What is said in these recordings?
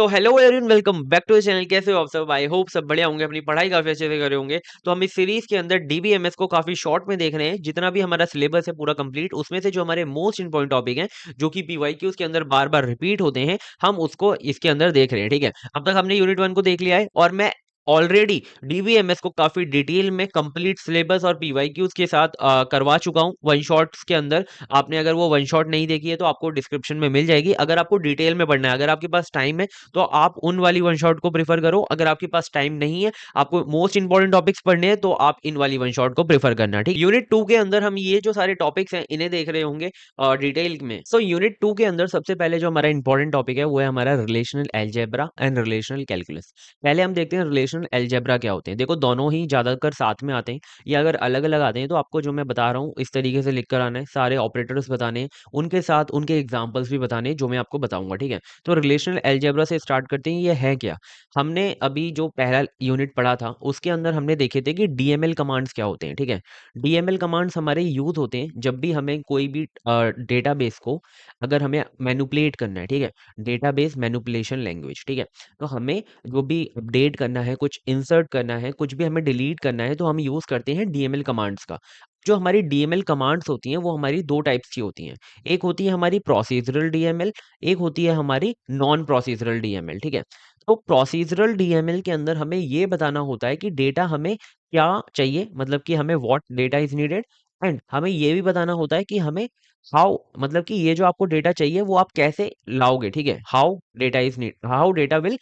तो hello everyone, welcome back to the channel. कैसे हो आप सब? आई होप सब बढ़िया होंगे, अपनी पढ़ाई काफी अच्छे से कर रहे होंगे। तो हम इस सीरीज के अंदर डीबीएमएस को काफी शॉर्ट में देख रहे हैं। जितना भी हमारा सिलेबस है पूरा कंप्लीट, उसमें से जो हमारे मोस्ट इंपॉर्टेंट टॉपिक हैं जो कि पीवाईक्यूज के अंदर बार बार रिपीट होते हैं, हम उसको इसके अंदर देख रहे हैं। ठीक है, अब तक हमने यूनिट 1 को देख लिया है और मैं ऑलरेडी डीबीएमएस को काफी डिटेल में कंप्लीट सिलेबस और पीवाईक्यूज के साथ करवा चुका हूं वन शॉट्स के अंदर। आपने अगर वो वन शॉट नहीं देखी है तो आपको डिस्क्रिप्शन में मिल जाएगी। अगर आपको डिटेल में पढ़ना है, अगर आपके पास टाइम है, तो आप उन वाली वन शॉट को प्रेफर करो। अगर आपके पास टाइम नहीं है, आपको मोस्ट इंपॉर्टेंट टॉपिक्स पढ़ने हैं, तो आप इन वाली वन शॉट को प्रेफर करना। ठीक, यूनिट 2 के अंदर हम ये जो सारे टॉपिक्स हैं इन्हें देख रहे होंगे डिटेल में। सो यूनिट 2 के अंदर सबसे पहले जो हमारा इंपॉर्टेंट टॉपिक है वो है हमारा relational algebra and relational calculus. पहले हम देखते हैं रिलेशनल अलजेब्रा क्या होते हैं। देखो, दोनों ही ज्यादातर साथ में आते हैं, या अगर अलग अलग आते हैं तो आपको जो मैं बता रहा हूँ इस तरीके से लिख कर आना है। सारे ऑपरेटर्स बताने हैं, उनके साथ उनके एग्जाम्पल्स भी बताने हैं जो मैं आपको बताऊंगा। ठीक है, तो रिलेशनल अलजेब्रा से स्टार्ट करते हैं। ये है क्या? हमने अभी जो पहला यूनिट पढ़ा था उसके अंदर हमने देखे थे कि डीएमएल कमांड्स क्या होते हैं। ठीक है, डीएमएल कमांड्स हमारे यूज होते हैं जब भी हमें कोई भी डेटाबेस को अगर हमें मैनिपुलेट करना है। ठीक है, डेटाबेस मैनिपुलेशन लैंग्वेज। ठीक है, तो हमें जो भी अपडेट करना है, कुछ इंसर्ट करना है, कुछ भी हमें डिलीट करना है, तो हम यूज करते हैं डीएमएल कमांड्स का। जो हमारी डीएमएल कमांड्स होती हैं वो हमारी दो टाइप्स की होती हैं। एक होती है हमारी प्रोसीजरल डीएमएल, एक होती है हमारी नॉन प्रोसीजरल डीएमएल। ठीक है, तो प्रोसीजरल डीएमएल के अंदर हमें ये बताना होता है कि डेटा हमें क्या चाहिए, मतलब कि हमें what data is needed. And हमें ये भी बताना होता है कि हमें हाउ, मतलब कि ये जो आपको डेटा चाहिए वो आप कैसे लाओगे। ठीक है, how data is need, how data will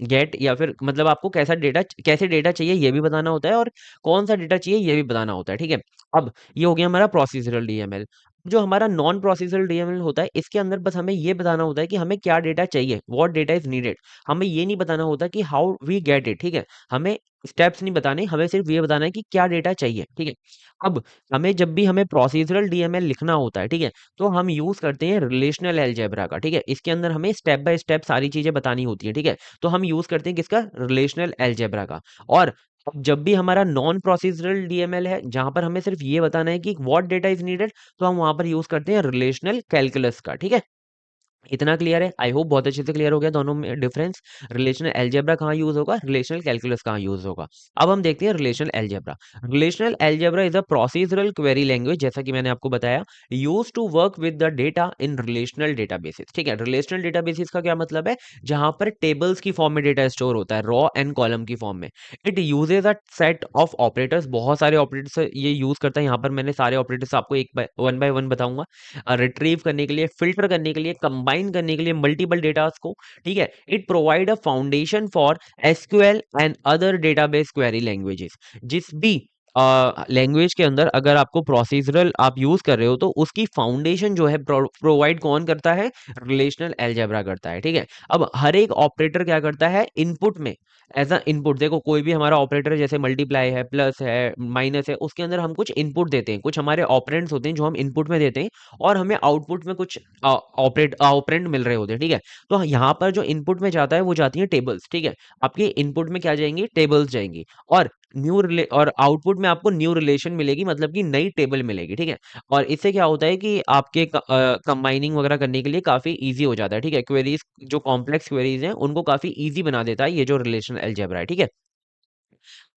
get, या फिर मतलब आपको कैसा डेटा, कैसे डेटा चाहिए ये भी बताना होता है, और कौन सा डेटा चाहिए ये भी बताना होता है। ठीक है, अब ये हो गया हमारा प्रोसीजरल डीएमएल। जो हमारा नॉन प्रोसीजरल डीएमएल होता है, इसके अंदर बस हमें ये बताना होता है कि हमें क्या डेटा चाहिए, व्हाट डेटा इज नीडेड। हमें ये नहीं बताना होता कि हाउ वी गेट इट। ठीक है, हमें स्टेप्स नहीं बताने, हमें सिर्फ ये बताना है कि क्या डेटा चाहिए। ठीक है, अब हमें जब भी हमें प्रोसीजरल डीएमएल लिखना होता है, ठीक है, तो हम यूज करते हैं रिलेशनल अलजेब्रा का। ठीक है, इसके अंदर हमें स्टेप बाय स्टेप सारी चीजें बतानी होती है। ठीक है, तो हम यूज करते हैं किसका? रिलेशनल अलजेब्रा का। और अब जब भी हमारा नॉन प्रोसीजरल डीएमएल है, जहां पर हमें सिर्फ ये बताना है कि व्हाट डेटा इज नीडेड, तो हम वहां पर यूज करते हैं रिलेशनल कैलकुलस का। ठीक है, इतना क्लियर है? आई होप बहुत अच्छे से क्लियर हो गया दोनों में डिफरेंस। रिलेशनल अलजेब्रा कहाँ यूज होगा, रिलेशनल कैलकुलस कहाँ यूज होगा। अब हम देखते हैं relational algebra. Relational algebra is a procedural query language, जैसा कि मैंने आपको बताया, use to work with the data in relational databases. ठीक है, रिलेशनल डेटाबेसेस का क्या मतलब है? जहां पर टेबल्स की फॉर्म में डेटा स्टोर होता है, रॉ एंड कॉलम की फॉर्म में। It uses a set of operators, बहुत सारे ऑपरेटर्स ये यूज करता है। यहाँ पर मैंने सारे ऑपरेटर्स आपको एक वन बाय वन बताऊंगा। रिट्रीव करने के लिए, फिल्टर करने के लिए, कंबाइन करने के लिए मल्टीपल डेटास को। ठीक है, it provide a foundation for SQL and other database query languages. जिस भी लैंग्वेज के अंदर अगर आपको प्रोसीजरल आप यूज कर रहे हो, तो उसकी फाउंडेशन जो है प्रोवाइड कौन करता है? रिलेशनल अलजेब्रा करता है। ठीक है, अब हर एक ऑपरेटर क्या करता है इनपुट में? एज अ इनपुट, देखो कोई भी हमारा ऑपरेटर जैसे मल्टीप्लाई है, प्लस है, माइनस है, उसके अंदर हम कुछ इनपुट देते हैं, कुछ हमारे ऑपरेंड्स होते हैं जो हम इनपुट में देते हैं, और हमें आउटपुट में कुछ ऑपरेंड मिल रहे होते हैं। ठीक है, तो यहाँ पर जो इनपुट में जाता है वो जाती है टेबल्स। ठीक है, आपके इनपुट में क्या जाएंगी? टेबल्स जाएंगी। और और आउटपुट में आपको न्यू रिलेशन मिलेगी, मतलब कि नई टेबल मिलेगी। ठीक है, और इससे क्या होता है कि आपके कंबाइनिंग वगैरह करने के लिए काफी इजी हो जाता है। ठीक है, क्वेरीज जो कॉम्प्लेक्स क्वेरीज हैं उनको काफी इजी बना देता है ये जो रिलेशनल अलजेब्रा है। ठीक है,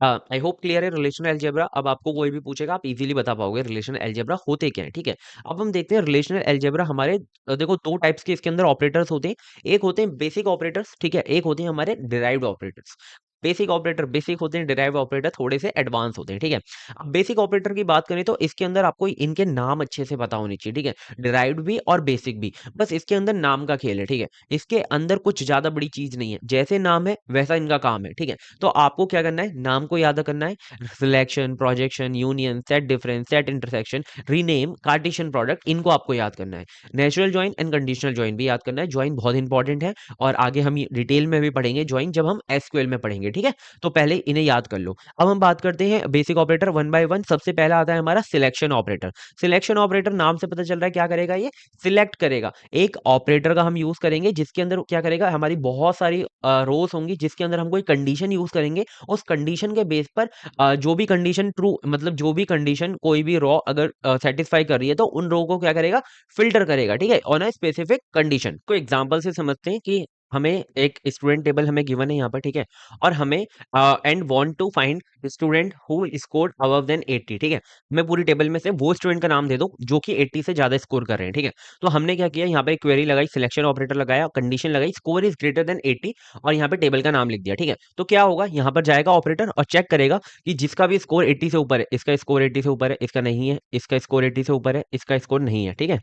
आई होप क्लियर है रिलेशनल अलजेब्रा। अब आपको कोई भी पूछेगा आप इजीली बता पाओगे रिलेशनल अलजेब्रा होते क्या है। ठीक है, अब हम देखते हैं रिलेशनल अलजेब्रा हमारे देखो दो टाइप्स के इसके अंदर ऑपरेटर्स होते हैं। एक होते हैं बेसिक ऑपरेटर्स, ठीक है, एक होते हैं हमारे derived operators. Basic operator basic होते हैं, डिराइव्ड ऑपरेटर थोड़े से एडवांस होते हैं। ठीक है, अब बेसिक ऑपरेटर की बात करें तो इसके अंदर आपको इनके नाम अच्छे से पता होने चाहिए। ठीक है, डिराइव्ड भी और बेसिक भी, बस इसके अंदर नाम का खेल है। ठीक है, इसके अंदर कुछ ज्यादा बड़ी चीज नहीं है, जैसे नाम है वैसा इनका काम है। ठीक है, तो आपको क्या करना है? नाम को याद करना है। Selection, projection, union, set difference, set intersection, rename, Cartesian product, इनको आपको याद करना है। Natural join and conditional join भी याद करना है। ज्वाइन बहुत इंपॉर्टेंट है, और आगे हम डिटेल में भी पढ़ेंगे ज्वाइन जब हम एसक्यूएल में पढ़ेंगे। ठीक है, तो पहले इन्हें याद कर लो। अब हम बात करते हैं basic operator one by one. सबसे पहला आता है हमारा सिलेक्शन ऑपरेटर। सिलेक्शन ऑपरेटर नाम से पता चल रहा है क्या करेगा? ये सिलेक्ट करेगा। एक ऑपरेटर का हम यूज करेंगे जिसके अंदर क्या करेगा, हमारी बहुत सारी रोज होंगी जिसके अंदर हम कोई कंडीशन यूज करेंगे। उस कंडीशन के बेस पर जो भी कंडीशन ट्रू, मतलब जो भी कंडीशन कोई भी रॉ अगर सेटिस्फाई कर रही है, तो उन रो को क्या करेगा? फिल्टर करेगा। ठीक है, ऑन अ स्पेसिफिक कंडीशन को एग्जांपल से समझते हैं कि हमें एक स्टूडेंट टेबल हमें गिवन है यहाँ पर, ठीक है। और हमें and want to find student who scored above than 80, ठीक है। हमें पूरी टेबल में से वो स्टूडेंट का नाम दे दो जो कि 80 से ज्यादा स्कोर कर रहे हैं, ठीक है। तो हमने क्या किया, यहाँ पे एक क्वेरी लगाई, सिलेक्शन ऑपरेटर लगाया, कंडीशन लगाई, स्कोर इज ग्रेटर देन 80, और यहाँ पे टेबल का नाम लिख दिया, ठीक है। तो क्या होगा, यहाँ पर जाएगा ऑपरेटर और चेक करेगा कि जिसका भी स्कोर 80 से ऊपर है, इसका स्कोर 80 से ऊपर है, इसका नहीं है, इसका स्कोर 80 से ऊपर है, इसका स्कोर नहीं है, ठीक है।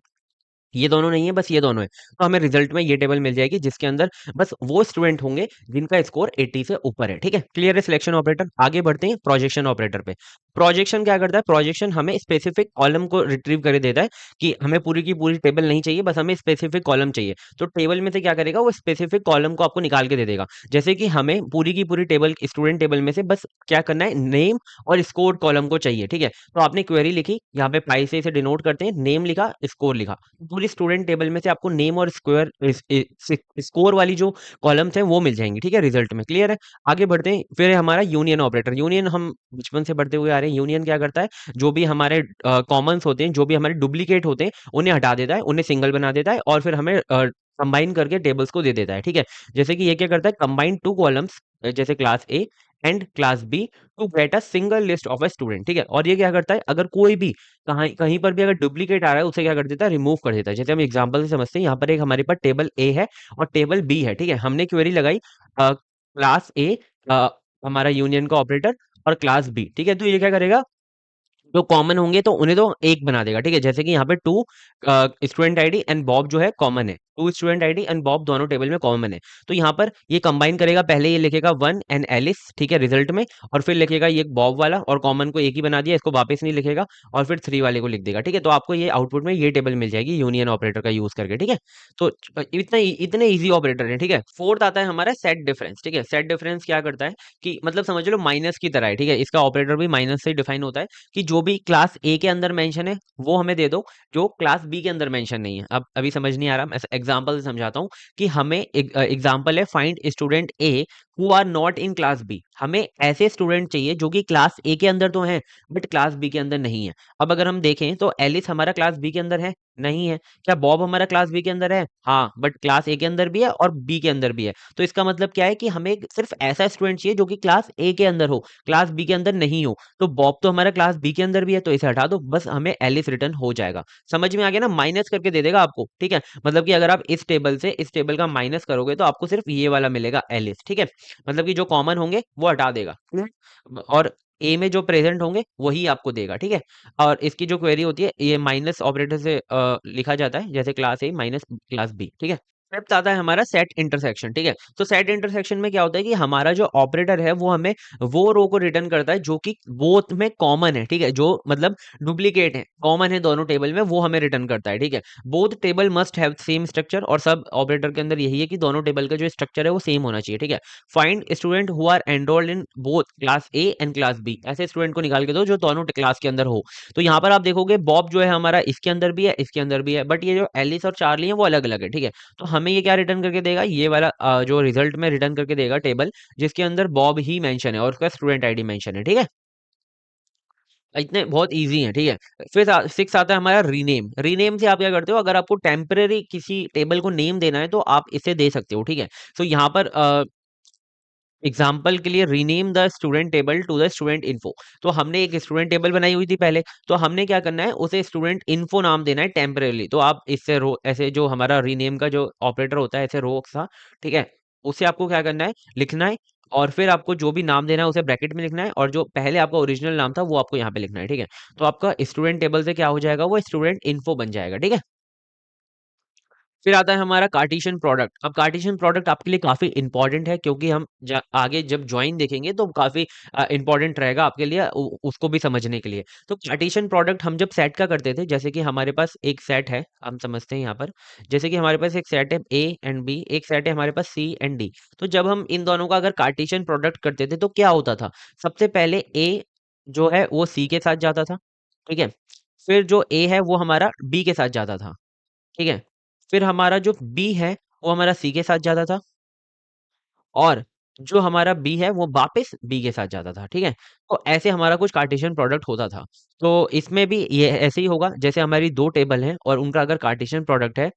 ये दोनों नहीं है, बस ये दोनों है, तो हमें रिजल्ट में ये टेबल मिल जाएगी जिसके अंदर बस वो स्टूडेंट होंगे जिनका स्कोर 80 से ऊपर है, ठीक है। क्लियर है सिलेक्शन ऑपरेटर। आगे बढ़ते हैं प्रोजेक्शन ऑपरेटर पे। प्रोजेक्शन क्या करता है, प्रोजेक्शन हमें स्पेसिफिक कॉलम को रिट्रीव कर देता है कि हमें पूरी की पूरी टेबल नहीं चाहिए, बस हमें स्पेसिफिक कॉलम चाहिए। तो टेबल में से क्या करेगा, वो स्पेसिफिक कॉलम को आपको निकाल के दे देगा। जैसे कि हमें पूरी की पूरी टेबल, स्टूडेंट टेबल में से बस क्या करना है, नेम और स्कोर कॉलम को चाहिए, ठीक है। तो आपने क्वेरी लिखी, यहाँ पे पाई से इसे डिनोट करते हैं, नेम लिखा, स्कोर लिखा। पूरी स्टूडेंट टेबल में से आपको नेम और स्क्वायर स्कोर वाली जो कॉलम्स हैं वो मिल जाएंगी, ठीक है, रिजल्ट में। क्लियर है। आगे बढ़ते हैं, फिर है हमारा यूनियन ऑपरेटर। यूनियन हम बचपन से पढ़ते हुए आ रहे हैं। यूनियन क्या करता है, जो भी हमारे कॉमन्स होते हैं, जो भी हमारे डुप्लीकेट होते हैं, उन्हें हटा देता है, उन्हें सिंगल बना देता है, और फिर हमें कंबाइन करके टेबल्स को दे देता है, ठीक है। जैसे कि ये क्या करता है, कंबाइन टू कॉलम्स, जैसे class A and class B to get a single list of a student, ठीक है। और ये क्या करता है, अगर कोई भी कहीं कहीं पर भी अगर डुप्लीकेट आ रहा है, उसे क्या कर देता है, रिमूव कर देता है। जैसे हम एग्जांपल से समझते हैं, यहाँ पर एक हमारे पास टेबल ए है और टेबल बी है, ठीक है। हमने क्वेरी लगाई क्लास ए, हमारा यूनियन का ऑपरेटर, और क्लास बी, ठीक है। तो ये क्या करेगा, जो कॉमन होंगे तो उन्हें तो एक बना देगा, ठीक है। जैसे कि यहाँ पे two student ID and Bob जो है कॉमन है, two student ID and Bob दोनों टेबल में कॉमन है। तो यहाँ पर ये कंबाइन करेगा, पहले ये लिखेगा वन एंड एलिस, ठीक है, रिजल्ट में, और फिर लिखेगा ये बॉब वाला, और कॉमन को एक ही बना दिया, इसको वापस नहीं लिखेगा, और फिर थ्री वाले को लिख देगा, ठीक है। तो आपको ये आउटपुट में ये टेबल मिल जाएगी यूनियन ऑपरेटर का यूज करके, ठीक है। तो इतने ईजी ऑपरेटर है, ठीक है। फोर्थ आता है हमारा सेट डिफरेंस, ठीक है। सेट डिफरेंस क्या करता है कि मतलब समझ लो माइनस की तरह है, ठीक है। इसका ऑपरेटर भी माइनस से डिफाइन होता है कि जो भी क्लास ए के अंदर मेंशन है वो हमें दे दो, जो क्लास बी के अंदर मेंशन नहीं है। अब अभी समझ नहीं आ रहा, मैं एग्जांपल से समझाता हूँ कि हमें एग्जांपल है, find student A who are not in class B. हमें ऐसे स्टूडेंट चाहिए जो कि क्लास ए के अंदर तो हैं बट क्लास बी के अंदर नहीं है। अब अगर हम देखें तो एलिस हमारा क्लास बी के अंदर है, नहीं है। क्या बॉब हमारा क्लास बी के अंदर है, हाँ, बट क्लास ए के अंदर भी है और बी के अंदर भी है। तो इसका मतलब क्या है कि हमें सिर्फ ऐसा स्टूडेंट चाहिए जो कि क्लास ए के अंदर हो, क्लास बी के अंदर नहीं हो। तो बॉब तो हमारा क्लास बी के अंदर भी है, तो इसे हटा दो, बस हमें एलिस रिटर्न हो जाएगा। समझ में आ गया ना, माइनस करके दे देगा आपको, ठीक है। मतलब कि अगर आप इस टेबल से इस टेबल का माइनस करोगे तो आपको सिर्फ ये वाला मिलेगा एलिस, ठीक है। मतलब कि जो कॉमन होंगे वो हटा देगा, और ए में जो प्रेजेंट होंगे वही आपको देगा, ठीक है। और इसकी जो क्वेरी होती है, ये माइनस ऑपरेटर से लिखा जाता है, जैसे class A minus class B, ठीक है। फिफ्थ आता है हमारा सेट इंटरसेक्शन, ठीक है। तो सेट इंटरसेक्शन में क्या होता है कि हमारा जो ऑपरेटर है वो हमें वो रो को रिटर्न करता है जो कि बोथ में कॉमन है, ठीक है। जो मतलब डुप्लीकेट है, कॉमन है दोनों टेबल में, वो हमें रिटर्न करता है, ठीक है। Both table must have same structure, और सब ऑपरेटर के अंदर यही है कि दोनों टेबल का जो स्ट्रक्चर है वो सेम होना चाहिए, ठीक है। Find student who are enrolled in both class A and class B. ऐसे स्टूडेंट को निकाल के दो जो दोनों क्लास के अंदर हो। तो यहाँ पर आप देखोगे बॉब जो है हमारा इसके अंदर भी है, इसके अंदर भी है, बट ये जो एलिस और चार्ली है वो अलग अलग है, ठीक है। तो हमें ये क्या रिटर्न करके देगा, ये वाला जो रिजल्ट में रिटर्न करके देगा टेबल जिसके अंदर बॉब ही मेंशन है और उसका स्टूडेंट आईडी मेंशन है, ठीक है। इतने बहुत इजी है, ठीक है। फिर सिक्स आता है हमारा रीनेम। रीनेम से आप क्या करते हो, अगर आपको टेम्परेरी किसी टेबल को नेम देना है तो आप इसे दे सकते हो, ठीक है। तो यहाँ पर एग्जाम्पल के लिए rename the student table to the student info. तो हमने एक स्टूडेंट टेबल बनाई हुई थी पहले, तो हमने क्या करना है, उसे स्टूडेंट इन्फो नाम देना है टेम्परेली। तो आप इससे रो ऐसे जो हमारा रीनेम का जो ऑपरेटर होता है ऐसे रो सा, ठीक है, उसे आपको क्या करना है, लिखना है, और फिर आपको जो भी नाम देना है उसे ब्रैकेट में लिखना है, और जो पहले आपका ओरिजिनल नाम था वो आपको यहाँ पे लिखना है, ठीक है। तो आपका स्टूडेंट टेबल से क्या हो जाएगा, वो स्टूडेंट इन्फो बन जाएगा, ठीक है। फिर आता है हमारा कार्टेशियन प्रोडक्ट। अब कार्टेशियन प्रोडक्ट आपके लिए काफी इंपॉर्टेंट है, क्योंकि हम आगे जब ज्वाइन देखेंगे तो काफी इंपॉर्टेंट रहेगा आपके लिए उसको भी समझने के लिए। तो कार्टेशियन प्रोडक्ट हम जब सेट का करते थे, जैसे कि हमारे पास एक सेट है, हम समझते हैं यहाँ पर, जैसे कि हमारे पास एक सेट है ए एंड बी, एक सेट है हमारे पास सी एंड डी। तो जब हम इन दोनों का अगर कार्टेशियन प्रोडक्ट करते थे तो क्या होता था, सबसे पहले ए जो है वो सी के साथ जाता था, ठीक है। फिर जो ए है वो हमारा बी के साथ जाता था, ठीक है। फिर हमारा जो बी है वो हमारा सी के साथ जाता था, और जो हमारा बी है वो वापस बी के साथ जाता था, ठीक है। तो ऐसे हमारा कुछ कार्टेशियन प्रोडक्ट होता था। तो इसमें भी ये ऐसे ही होगा, जैसे हमारी दो टेबल हैं और उनका अगर कार्टेशियन प्रोडक्ट है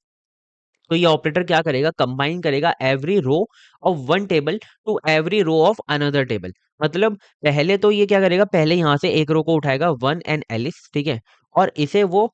तो ये ऑपरेटर क्या करेगा, कंबाइन करेगा every row of one table to every row of another table. मतलब पहले तो ये क्या करेगा, पहले यहां से एक रो को उठाएगा, वन एंड एलिस, ठीक है, और इसे वो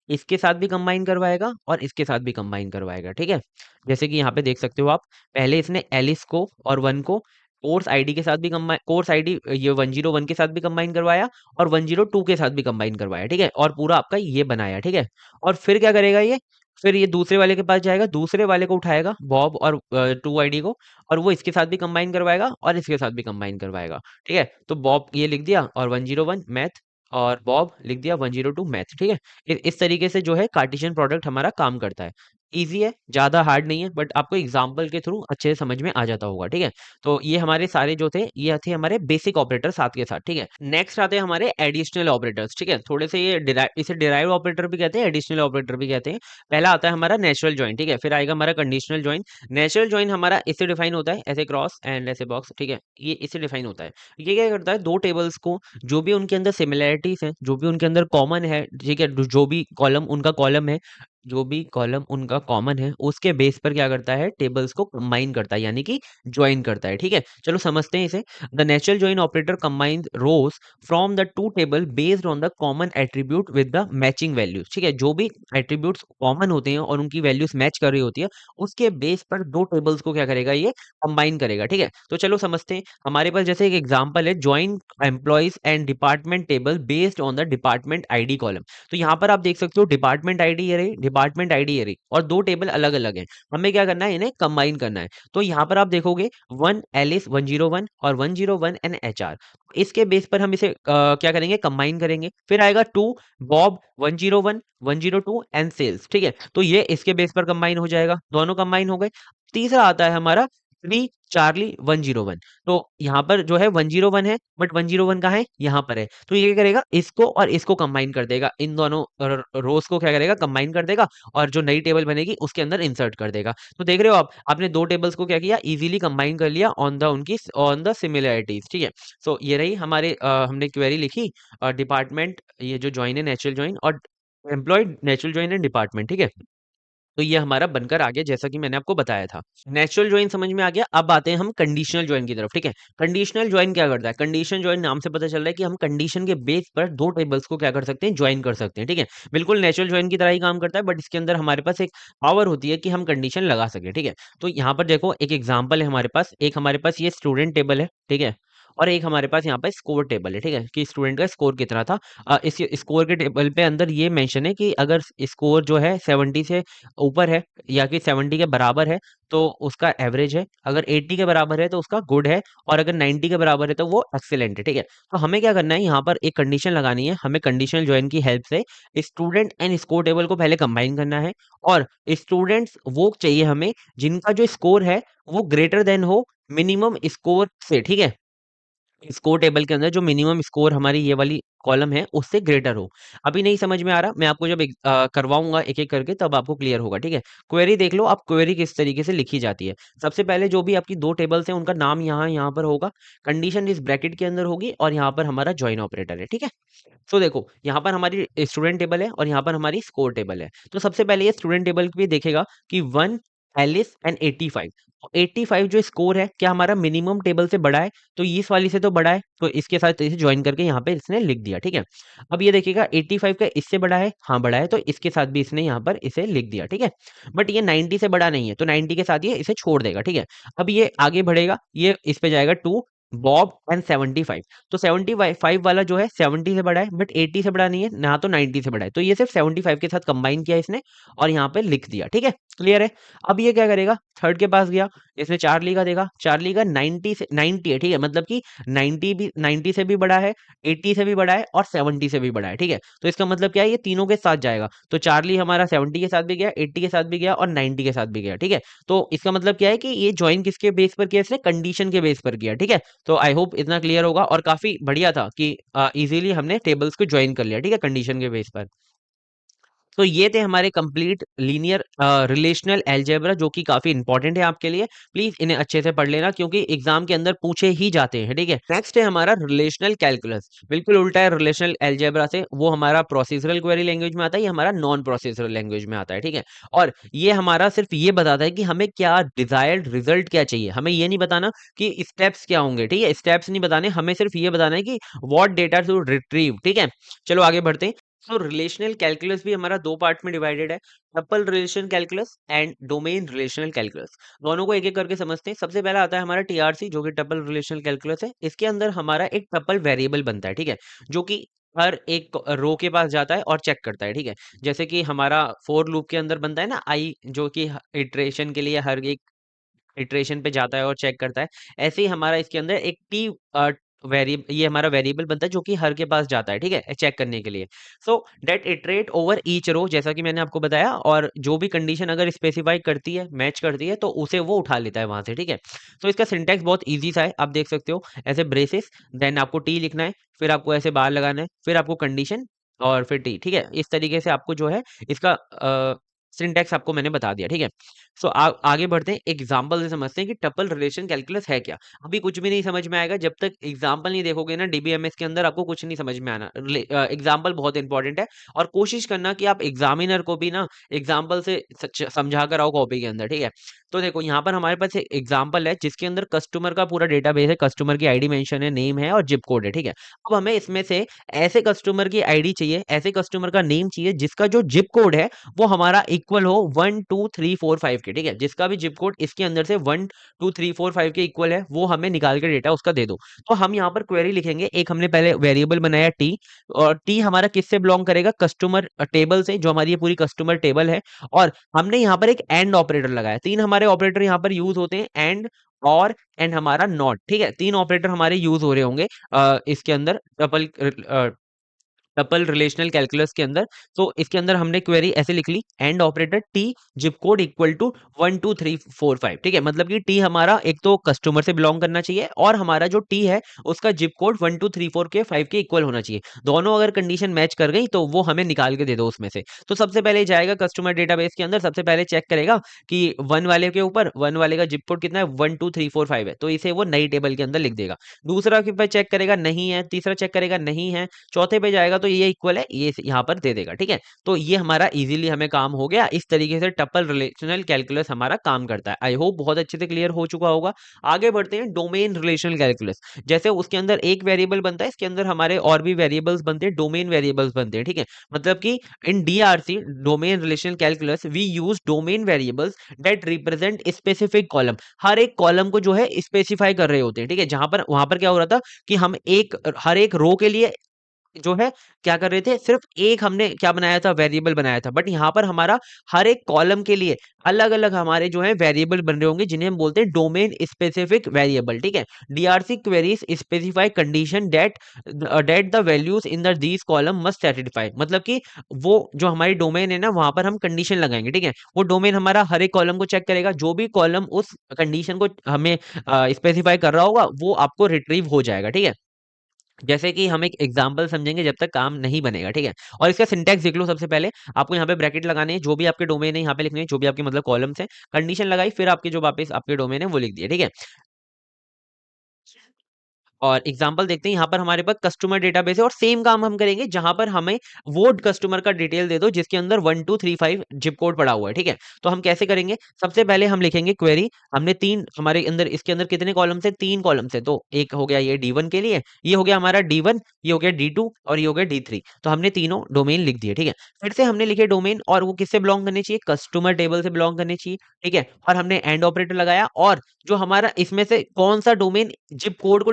इसके साथ भी कंबाइन करवाएगा और इसके साथ भी कंबाइन करवाएगा, ठीक है। जैसे कि यहाँ पे देख सकते हो आप, पहले इसने एलिस को और वन को कोर्स आईडी के साथ भी कंबाइन, कोर्स आईडी ये 101 के साथ भी कंबाइन करवाया और 102 के साथ भी कंबाइन करवाया, ठीक है, और पूरा आपका ये बनाया, ठीक है। और फिर क्या करेगा ये, फिर ये दूसरे वाले के पास जाएगा, दूसरे वाले को उठाएगा बॉब और 2 आईडी को, और वो इसके साथ भी कंबाइन करवाएगा और इसके साथ भी कंबाइन करवाएगा, ठीक है। तो बॉब ये लिख दिया और 101 मैथ, और बॉब लिख दिया 102 मैथ, ठीक है। इस तरीके से जो है कार्टेशियन प्रोडक्ट हमारा काम करता है। ईज़ी है, ज़्यादा हार्ड नहीं है, बट आपको एग्ज़ाम्पल के थ्रू अच्छे से समझ में आ जाता होगा, ठीक है। तो ये हमारे सारे जो थे, ये थे हमारे बेसिक ऑपरेटर साथ के साथ, ठीक है। नेक्स्ट आते हैं हमारे एडिशनल ऑपरेटर्स, ठीक है। थोड़े से ये इसे डिराइव्ड ऑपरेटर भी कहते हैं, एडिशनल ऑपरेटर भी कहते हैं। पहला आता है हमारा नेचुरल जॉइन, ठीक है, फिर आएगा हमारा कंडीशनल जॉइन। नेचुरल जॉइन हमारा इससे डिफाइन होता है, ऐसे क्रॉस एंड ऐसे बॉक्स, ठीक है, ये इससे डिफाइन होता है। ये क्या करता है, दो टेबल्स को जो भी उनके अंदर सिमिलैरिटीज़ हैं, जो भी उनके अंदर कॉमन है, ठीक है, जो भी कॉलम उनका कॉलम है, जो भी कॉलम उनका कॉमन है, उसके बेस पर क्या करता है, टेबल्स को कंबाइन करता है, यानी कि जॉइन करता है, ठीक है। चलो समझते हैं इसे। The natural join operator combines rows from the two table based on the common attribute with the matching values, ठीक है। जो भी एट्रीब्यूट्स कॉमन होते हैं और उनकी वैल्यूज मैच कर रही होती है, उसके बेस पर दो टेबल्स को क्या करेगा, ये कंबाइन करेगा, ठीक है। तो चलो समझते हैं। हमारे पास जैसे एक एग्जांपल है, join employees and department table based on the department ID column. तो यहाँ पर आप देख सकते हो, डिपार्टमेंट आईडी ये रही, डिपार्टमेंट आईडी ये रही, और दो टेबल अलग अलग हैं। हमें क्या करना है, इन्हें कंबाइन करना है। तो यहाँ पर आप देखोगे, वन एलिस 101 और 101 एन HR, इसके बेस पर हम इसे क्या करेंगे, कंबाइन करेंगे। फिर आएगा टू बॉब 101 102 एंड सेल्स, ठीक है। तो ये इसके बेस पर कंबाइन हो जाएगा, दोनों कंबाइन हो गए। तीसरा आता है हमारा थ्री चार्ली 101। तो यहाँ पर जो है 101 है, बट 101 कहाँ है, यहाँ पर है। तो ये क्या करेगा, इसको और इसको कंबाइन कर देगा, इन दोनों रोज को क्या करेगा, कंबाइन कर देगा, और जो नई टेबल बनेगी उसके अंदर इंसर्ट कर देगा। तो देख रहे हो आप, आपने दो टेबल्स को क्या किया, इजीली कंबाइन कर लिया ऑन द उनकी ऑन द सिमिलरिटीज, ठीक है। सो ये रही हमारे हमने क्वेरी लिखी, डिपार्टमेंट ये जो ज्वाइन है, नेचुरल ज्वाइन, और employed natural join and department, ठीक है। तो ये हमारा बनकर आ गया, जैसा कि मैंने आपको बताया था। नेचुरल ज्वाइन समझ में आ गया। अब आते हैं हम कंडीशनल ज्वाइन की तरफ, ठीक है। कंडीशनल ज्वाइन क्या करता है, कंडीशनल ज्वाइन नाम से पता चल रहा है कि हम कंडीशन के बेस पर दो टेबल्स को क्या कर सकते हैं, ज्वाइन कर सकते हैं, ठीक है। बिल्कुल नेचुरल ज्वाइन की तरह ही काम करता है, बट इसके अंदर हमारे पास एक पावर होती है कि हम कंडीशन लगा सके, ठीक है। तो यहाँ पर देखो, एक एग्जाम्पल है हमारे पास, एक हमारे पास ये स्टूडेंट टेबल है, ठीक है, और एक हमारे पास यहाँ पर स्कोर टेबल है, ठीक है, कि स्टूडेंट का स्कोर कितना था। इस स्कोर के टेबल पे अंदर ये मेंशन है कि अगर स्कोर जो है 70 से ऊपर है, या कि 70 के बराबर है, तो उसका एवरेज है, अगर 80 के बराबर है तो उसका गुड है, और अगर 90 के बराबर है तो वो एक्सीलेंट है, ठीक है। तो हमें क्या करना है, यहाँ पर एक कंडीशन लगानी है, हमें कंडीशनल ज्वाइन की हेल्प से स्टूडेंट एंड स्कोर टेबल को पहले कंबाइन करना है, और स्टूडेंट्स वो चाहिए हमें जिनका जो स्कोर है वो ग्रेटर देन हो मिनिमम स्कोर से, ठीक है। स्कोर टेबल के अंदर जो मिनिमम स्कोर हमारी ये वाली कॉलम है उससे ग्रेटर हो। अभी नहीं समझ में आ रहा, मैं आपको जब करवाऊंगा एक एक करके, तब आपको क्लियर होगा, ठीक है। क्वेरी देख लो आप, क्वेरी किस तरीके से लिखी जाती है। सबसे पहले जो भी आपकी दो टेबल्स हैं उनका नाम यहाँ यहाँ पर होगा, कंडीशन इस ब्रैकेट के अंदर होगी, और यहाँ पर हमारा ज्वाइन ऑपरेटर है, ठीक है। तो देखो, यहाँ पर हमारी स्टूडेंट टेबल है और यहाँ पर हमारी स्कोर टेबल है। तो सबसे पहले ये स्टूडेंट टेबल भी देखेगा कि वन एलिस एंड 85। 85 जो स्कोर है, क्या हमारा मिनिमम टेबल से बड़ा है, तो इस वाली से तो बड़ा है, तो इसके साथ इसे ज्वाइन करके यहाँ पे इसने लिख दिया, ठीक है। अब ये देखिएगा 85 का इससे बड़ा है, हाँ बड़ा है, तो इसके साथ भी इसने यहाँ पर इसे लिख दिया, ठीक है। बट ये 90 से बड़ा नहीं है, तो 90 के साथ ये इसे छोड़ देगा, ठीक है। अब ये आगे बढ़ेगा, ये इस पे जाएगा टू बॉब एंड 75। तो 75 वाला जो है 70 से बड़ा है, बट 80 से बड़ा नहीं है, ना तो 90 से बड़ा है, तो ये सिर्फ 75 के साथ कंबाइन किया इसने और यहाँ पे लिख दिया, ठीक है। क्लियर है। अब ये क्या करेगा, थर्ड के पास गया, इसने चार्ली का देखा, चार्ली का 90 से 90 है, ठीक है, मतलब कि 90 से भी बड़ा है, 80 से भी बड़ा है, और 70 से भी बड़ा है, ठीक है। तो इसका मतलब क्या है, ये तीनों के साथ जाएगा। तो चार्ली हमारा 70 के साथ भी गया, 80 के साथ भी गया, और 90 के साथ भी गया, ठीक है। तो इसका मतलब क्या है कि ये ज्वाइन किसके बेस पर किया, इसने कंडीशन के बेस पर किया, ठीक है। तो आई होप इतना क्लियर होगा, और काफी बढ़िया था कि इजीली हमने टेबल्स को ज्वाइन कर लिया, ठीक है, कंडीशन के बेस पर। तो ये थे हमारे कंप्लीट लीनियर रिलेशनल अलजेब्रा जो कि काफी इंपॉर्टेंट है आपके लिए। प्लीज इन्हें अच्छे से पढ़ लेना क्योंकि एग्जाम के अंदर पूछे ही जाते हैं, ठीक है। नेक्स्ट है हमारा रिलेशनल कैलकुलस, बिल्कुल उल्टा है रिलेशनल अलजेब्रा से। वो हमारा प्रोसीजरल क्वेरी लैंग्वेज में आता है, ये हमारा नॉन प्रोसीजरल लैंग्वेज में आता है, ठीक है। और ये हमारा सिर्फ ये बताता है कि हमें क्या डिजायर्ड रिजल्ट क्या चाहिए, हमें ये नहीं बताना कि स्टेप्स क्या होंगे, ठीक है। स्टेप्स नहीं बताने, हमें सिर्फ ये बताना है कि व्हाट डेटा टू रिट्रीव, ठीक है। चलो आगे बढ़ते हैं। तो रिलेशनल कैलकुलस भी हमारा दो पार्ट में डिवाइडेड है, tuple relation calculus and domain relational calculus. दोनों को एक एक करके समझते हैं। सबसे पहला आता है हमारा टीआरसी जो कि टपल रिलेशनल कैलकुलस है। इसके अंदर हमारा एक टपल वेरिएबल बनता है, ठीक है, जो कि हर एक रो के पास जाता है और चेक करता है, ठीक है। जैसे कि हमारा फोर लूप के अंदर बनता है ना आई, जो कि इटरेशन के लिए हर एक इटरेशन पे जाता है और चेक करता है। ऐसे ही हमारा इसके अंदर एक टी वेरिएबल, ये हमारा वेरिएबल बनता है जो कि हर के पास जाता है, ठीक है, चेक करने के लिए। So that iterate over each row, जैसा कि मैंने आपको बताया, और जो भी कंडीशन अगर स्पेसिफाई करती है, मैच करती है, तो उसे वो उठा लेता है वहां से, ठीक है। तो इसका सिंटेक्स बहुत ईजी सा है, आप देख सकते हो। ऐसे ब्रेसेस, देन आपको टी लिखना है, फिर आपको ऐसे बार लगाना है, फिर आपको कंडीशन, और फिर टी, ठीक है। इस तरीके से आपको जो है इसका सिंटेक्स आपको मैंने बता दिया, ठीक है। सो आगे बढ़ते हैं, एग्जाम्पल से समझते हैं कि टपल रिलेशन कैलकुलस है क्या। अभी कुछ भी नहीं समझ में आएगा जब तक एग्जाम्पल नहीं देखोगे ना, डीबीएमएस के अंदर आपको कुछ नहीं समझ में आना। एग्जाम्पल बहुत इंपॉर्टेंट है, और कोशिश करना कि आप एग्जामिनर को भी ना एग्जाम्पल से समझा कर आओ कॉपी के अंदर, ठीक है। तो देखो यहाँ पर हमारे पास एक एग्जाम्पल है जिसके अंदर कस्टमर का पूरा डेटाबेस है, कस्टमर की आईडी मेंशन है, नेम है और जिप कोड है, ठीक है। अब हमें इसमें से ऐसे कस्टमर की आईडी चाहिए, ऐसे कस्टमर का नेम चाहिए जिसका जो जिप कोड है वो हमारा इक्वल हो 1 2 3 4 5 के, ठीक है। जिसका भी जिप कोड इसके अंदर से 1 2 3 4 5 के इक्वल है, वो हमें निकाल के डेटा उसका दे दो। तो हम यहाँ पर क्वेरी लिखेंगे। एक हमने पहले वेरिएबल बनाया टी, और टी हमारा किससे बिलोंग करेगा, कस्टमर टेबल से, जो हमारी ये पूरी कस्टमर टेबल है। और हमने यहाँ पर एक एंड ऑपरेटर लगाया। तीन हमारे ऑपरेटर यहाँ पर यूज होते हैं, एंड, और एंड हमारा नॉट, ठीक है। तीन ऑपरेटर हमारे यूज हो रहे होंगे इसके अंदर डबल टपल रिलेशनल कैलकुलस के अंदर। तो इसके अंदर हमने क्वेरी ऐसे लिख ली, and operator T zip code equal to 1 2 3 4 5, ठीक है। मतलब कि टी हमारा एक तो कस्टमर से बिलोंग करना चाहिए, और हमारा जो टी है उसका जिप कोड 1 2 3 4 के 5 के इक्वल होना चाहिए। दोनों अगर कंडीशन मैच कर गई तो वो हमें निकाल के दे दो उसमें से। तो सबसे पहले जाएगा कस्टमर डेटाबेस के अंदर, सबसे पहले चेक करेगा कि वन वाले के ऊपर, वन वाले का जिप कोड कितना है, 1 2 3 4 5 है, तो इसे वो नई टेबल के अंदर लिख देगा। दूसरा के ऊपर चेक करेगा, नहीं है। तीसरा चेक करेगा, नहीं है। चौथे पे जाएगा तो ये इक्वल है, ये यहाँ पर दे देगा, ठीक है। तो ये हमारा इजीली हमें काम हो गया। इस तरीके से टपल रिलेशनल कैलकुलस हमारा काम करता है। आई होप बहुत अच्छे से क्लियर हो चुका होगा। आगे बढ़ते हैं डोमेन रिलेशनल कैलकुलस। जैसे उसके अंदर एक वेरिएबल बनता है, इसके अंदर हमारे और भी वेरिएबल्स बनते हैं, डोमेन वेरिएबल्स बनते हैं, ठीक है। मतलब कि in DRC, domain relational calculus, we use domain variables that represent specific column. हर एक कॉलम को जो है स्पेसिफाई कर रहे होते हैं, ठीक है। जहां पर वहां पर क्या हो रहा था कि हम एक हर एक रो के लिए जो है क्या कर रहे थे, सिर्फ एक हमने क्या बनाया था, वेरिएबल बनाया था। बट यहाँ पर हमारा हर एक कॉलम के लिए अलग अलग हमारे जो है वेरिएबल बन रहे होंगे, जिन्हें हम बोलते हैं डोमेन स्पेसिफिक वेरिएबल, ठीक है। DRC queries specify condition date the values in the these column must satisfy. मतलब कि वो जो हमारी डोमेन है ना, वहां पर हम कंडीशन लगाएंगे, ठीक है। वो डोमेन हमारा हर एक कॉलम को चेक करेगा, जो भी कॉलम उस कंडीशन को हमें स्पेसिफाई कर रहा होगा वो आपको रिट्रीव हो जाएगा, ठीक है। जैसे कि हम एक एग्जांपल समझेंगे जब तक काम नहीं बनेगा, ठीक है। और इसका सिंटैक्स देख लो। सबसे पहले आपको यहाँ पे ब्रैकेट लगाने हैं, जो भी आपके डोमेन है यहाँ पे लिखने हैं, जो भी आपके मतलब कॉलम्स है। कंडीशन लगाई, फिर आपके जो वापस आपके डोमेन है वो लिख दिए, ठीक है। और एग्जांपल देखते हैं, यहाँ पर हमारे पास कस्टमर डेटाबेस है, और सेम काम हम करेंगे जहां पर हमें वो कस्टमर का डिटेल दे दो जिसके अंदर 1 2 3 5 जिप कोड पड़ा हुआ है, ठीक है। तो हम कैसे करेंगे, सबसे पहले हम लिखेंगे क्वेरी। हमने तीन, हमारे अंदर इसके अंदर कितने कॉलम से, तीन कॉलम से। तो एक हो गया ये D1 के लिए, ये हो गया हमारा D1, ये हो गया D2, और ये हो गया D3। तो हमने तीनों डोमेन लिख दिए, ठीक है। फिर से हमने लिखे डोमेन, और वो किससे बिलोंग करने चाहिए, कस्टमर टेबल से बिलोंग करने चाहिए, ठीक है। और हमने एंड ऑपरेटर लगाया, और जो हमारा इसमें से कौन सा डोमेन जिप कोड को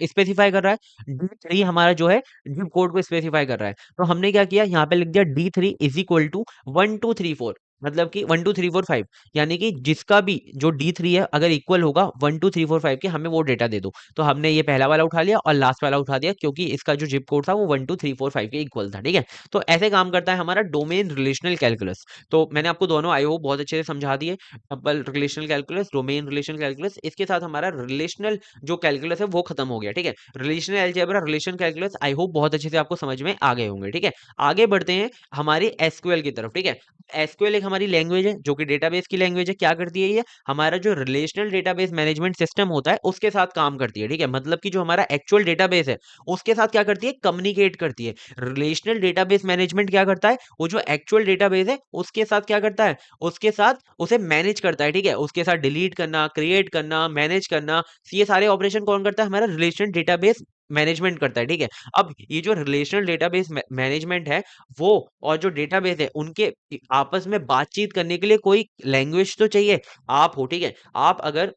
स्पेसिफाई कर रहा है, D3 हमारा जो है जिप कोड को स्पेसिफाई कर रहा है। तो हमने क्या किया, यहाँ पे लिख दिया D3 इज इक्वल टू 1 2 3 4। मतलब कि 1 2 3 4 5, यानी कि जिसका भी जो D3 है अगर इक्वल होगा 1 2 3 4 5 के, हमें वो डेटा दे दो। तो हमने ये पहला वाला उठा लिया और लास्ट वाला उठा दिया, क्योंकि इसका जो जिप कोड था वो 1 2 3 4 5 के इक्वल था। ठीक है, तो ऐसे काम करता है हमारा डोमेन रिलेशनल कैलकुलस। तो मैंने आपको दोनों आई होप बहुत अच्छे से समझा दिए, double relational calculus, domain relational calculus. इसके साथ हमारा रिलेशनल जो कैलकुलस है वो खत्म हो गया। ठीक है, relational algebra, relation calculus, I hope बहुत अच्छे से आपको समझ में आ गए होंगे। ठीक है, आगे बढ़ते हैं हमारे एसक्यूएल की तरफ। ठीक है, एसक्यूएल एक हमारी लैंग्वेज है जो कि डेटाबेस की लैंग्वेज है। क्या करती है ये? हमारा जो रिलेशनल डेटाबेस मैनेजमेंट सिस्टम होता है उसके साथ काम करती है। ठीक है, मतलब कि जो हमारा एक्चुअल डेटाबेस है उसके साथ क्या करती है? कम्युनिकेट करती है। रिलेशनल डेटाबेस मैनेजमेंट क्या करता है? वो जो एक्चुअल डेटाबेस है उसके साथ क्या करता है? उसके साथ उसे मैनेज करता है। ठीक है, उसके साथ डिलीट करना, क्रिएट करना, मैनेज करना, ये सारे ऑपरेशन कौन करता है? हमारा रिलेशनल डेटाबेस मैनेजमेंट करता है। ठीक है, अब ये जो रिलेशनल डेटाबेस मैनेजमेंट है वो और जो डेटाबेस है उनके आपस में बातचीत करने के लिए कोई लैंग्वेज तो चाहिए। आप हो, ठीक है, आप अगर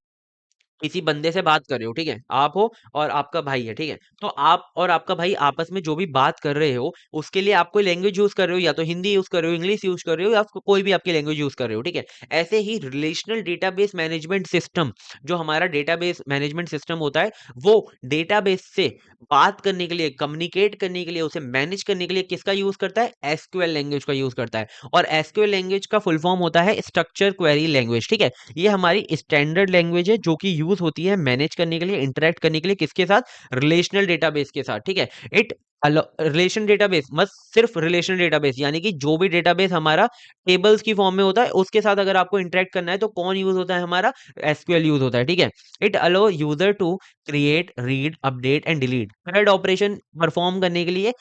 किसी बंदे से बात कर रहे हो, ठीक है, आप हो और आपका भाई है, ठीक है, तो आप और आपका भाई आपस में जो भी बात कर रहे हो उसके लिए आप कोई लैंग्वेज यूज कर रहे हो, या तो हिंदी यूज कर रहे हो, इंग्लिश यूज कर रहे हो, या कोई भी आपकी लैंग्वेज यूज कर रहे हो। ठीक है, ऐसे ही रिलेशनल डेटाबेस मैनेजमेंट सिस्टम, जो हमारा डेटाबेस मैनेजमेंट सिस्टम होता है, वो डेटाबेस से बात करने के लिए, कम्युनिकेट करने के लिए, उसे मैनेज करने के लिए किसका यूज करता है? एसक्यूएल लैंग्वेज का यूज करता है। और एसक्यूएल लैंग्वेज का फुल फॉर्म होता है स्ट्रक्चर क्वेरी लैंग्वेज। ठीक है, ये हमारी स्टैंडर्ड लैंग्वेज है जो कि यूज होती है मैनेज करने के लिए, इंटरेक्ट करने के लिए, किसके साथ? रिलेशनल डेटाबेस के साथ। ठीक है, इट रिलेशन डेटाबेस, मत सिर्फ रिलेशनल डेटाबेस, यानी कि जो भी डेटाबेस हमारा टेबल्स की फॉर्म में होता है उसके साथ अगर आपको इंटरेक्ट करना है तो कौन यूज होता है? हमारा एसक्यूएल यूज होता है। ठीक है, it allow user to create, read, update and delete, third operation perform करने के लिए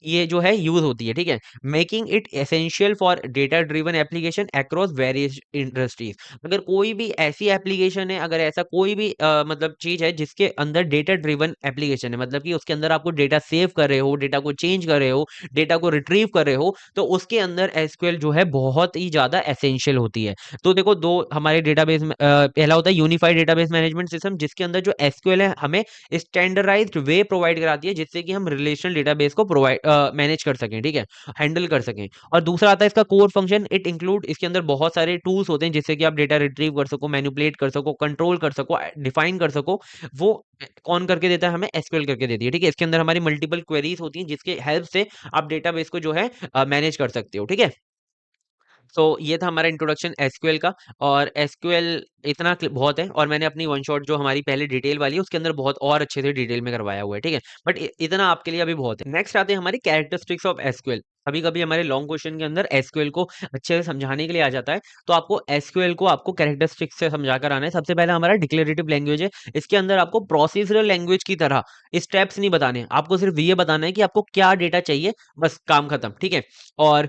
ये जो है यूज होती है। ठीक है, making it essential for data driven application across various industries. अगर कोई भी ऐसी एप्लीकेशन है, अगर ऐसा कोई भी मतलब चीज है जिसके अंदर डेटा ड्रिवन एप्लीकेशन है, मतलब कि उसके अंदर आपको डेटा सेव कर रहे हो, डेटा को चेंज कर रहे हो, डेटा को रिट्रीव कर रहे हो, तो उसके अंदर एसक्यूएल जो है बहुत ही ज्यादा एसेंशियल होती है। तो देखो, दो हमारे डेटाबेस में पहला होता है यूनिफाइड डेटाबेस मैनेजमेंट सिस्टम, जिसके अंदर जो एसक्यूएल है हमें स्टैंडर्डाइज्ड वे प्रोवाइड कराती है जिससे कि हम रिलेशनल डेटाबेस को प्रोवाइड मैनेज कर सकें। ठीक है, हैंडल कर सकें। और दूसरा आता है इसका कोर फंक्शन, इट इंक्लूड, इसके अंदर बहुत सारे टूल्स होते हैं जिससे कि आप डेटा रिट्रीव कर सको, मैनिपुलेट कर सको, कंट्रोल कर सको, डिफाइन कर सको। वो कौन करके देता है? हमें एसक्यूएल करके देती है। ठीक है, इसके अंदर हमारी मल्टीपल क्वेरीज होती हैं जिसके हेल्प से आप डेटाबेस को जो है मैनेज कर सकते हो। ठीक है, तो ये था हमारा इंट्रोडक्शन एसक्यूएल का। और एसक्यूएल इतना बहुत है, और मैंने अपनी वन शॉट जो हमारी पहले डिटेल वाली है उसके अंदर बहुत और अच्छे से डिटेल में करवाया हुआ है। ठीक है, बट इतना आपके लिए अभी बहुत है। नेक्स्ट आते हैं हमारी कैरेक्टरिस्टिक्स ऑफ एसक्यूएल। कभी कभी हमारे लॉन्ग क्वेश्चन के अंदर एसक्यूएल को अच्छे से समझाने के लिए आ जाता है, तो आपको एसक्यूएल को आपको कैरेक्टरिस्टिक्स से समझा कर आना है। सबसे पहले हमारा डिक्लेरेटिव लैंग्वेज है। इसके अंदर आपको प्रोसीजरल लैंग्वेज की तरह स्टेप्स नहीं बताने, आपको सिर्फ ये बताना है कि आपको क्या डेटा चाहिए, बस काम खत्म। ठीक है, और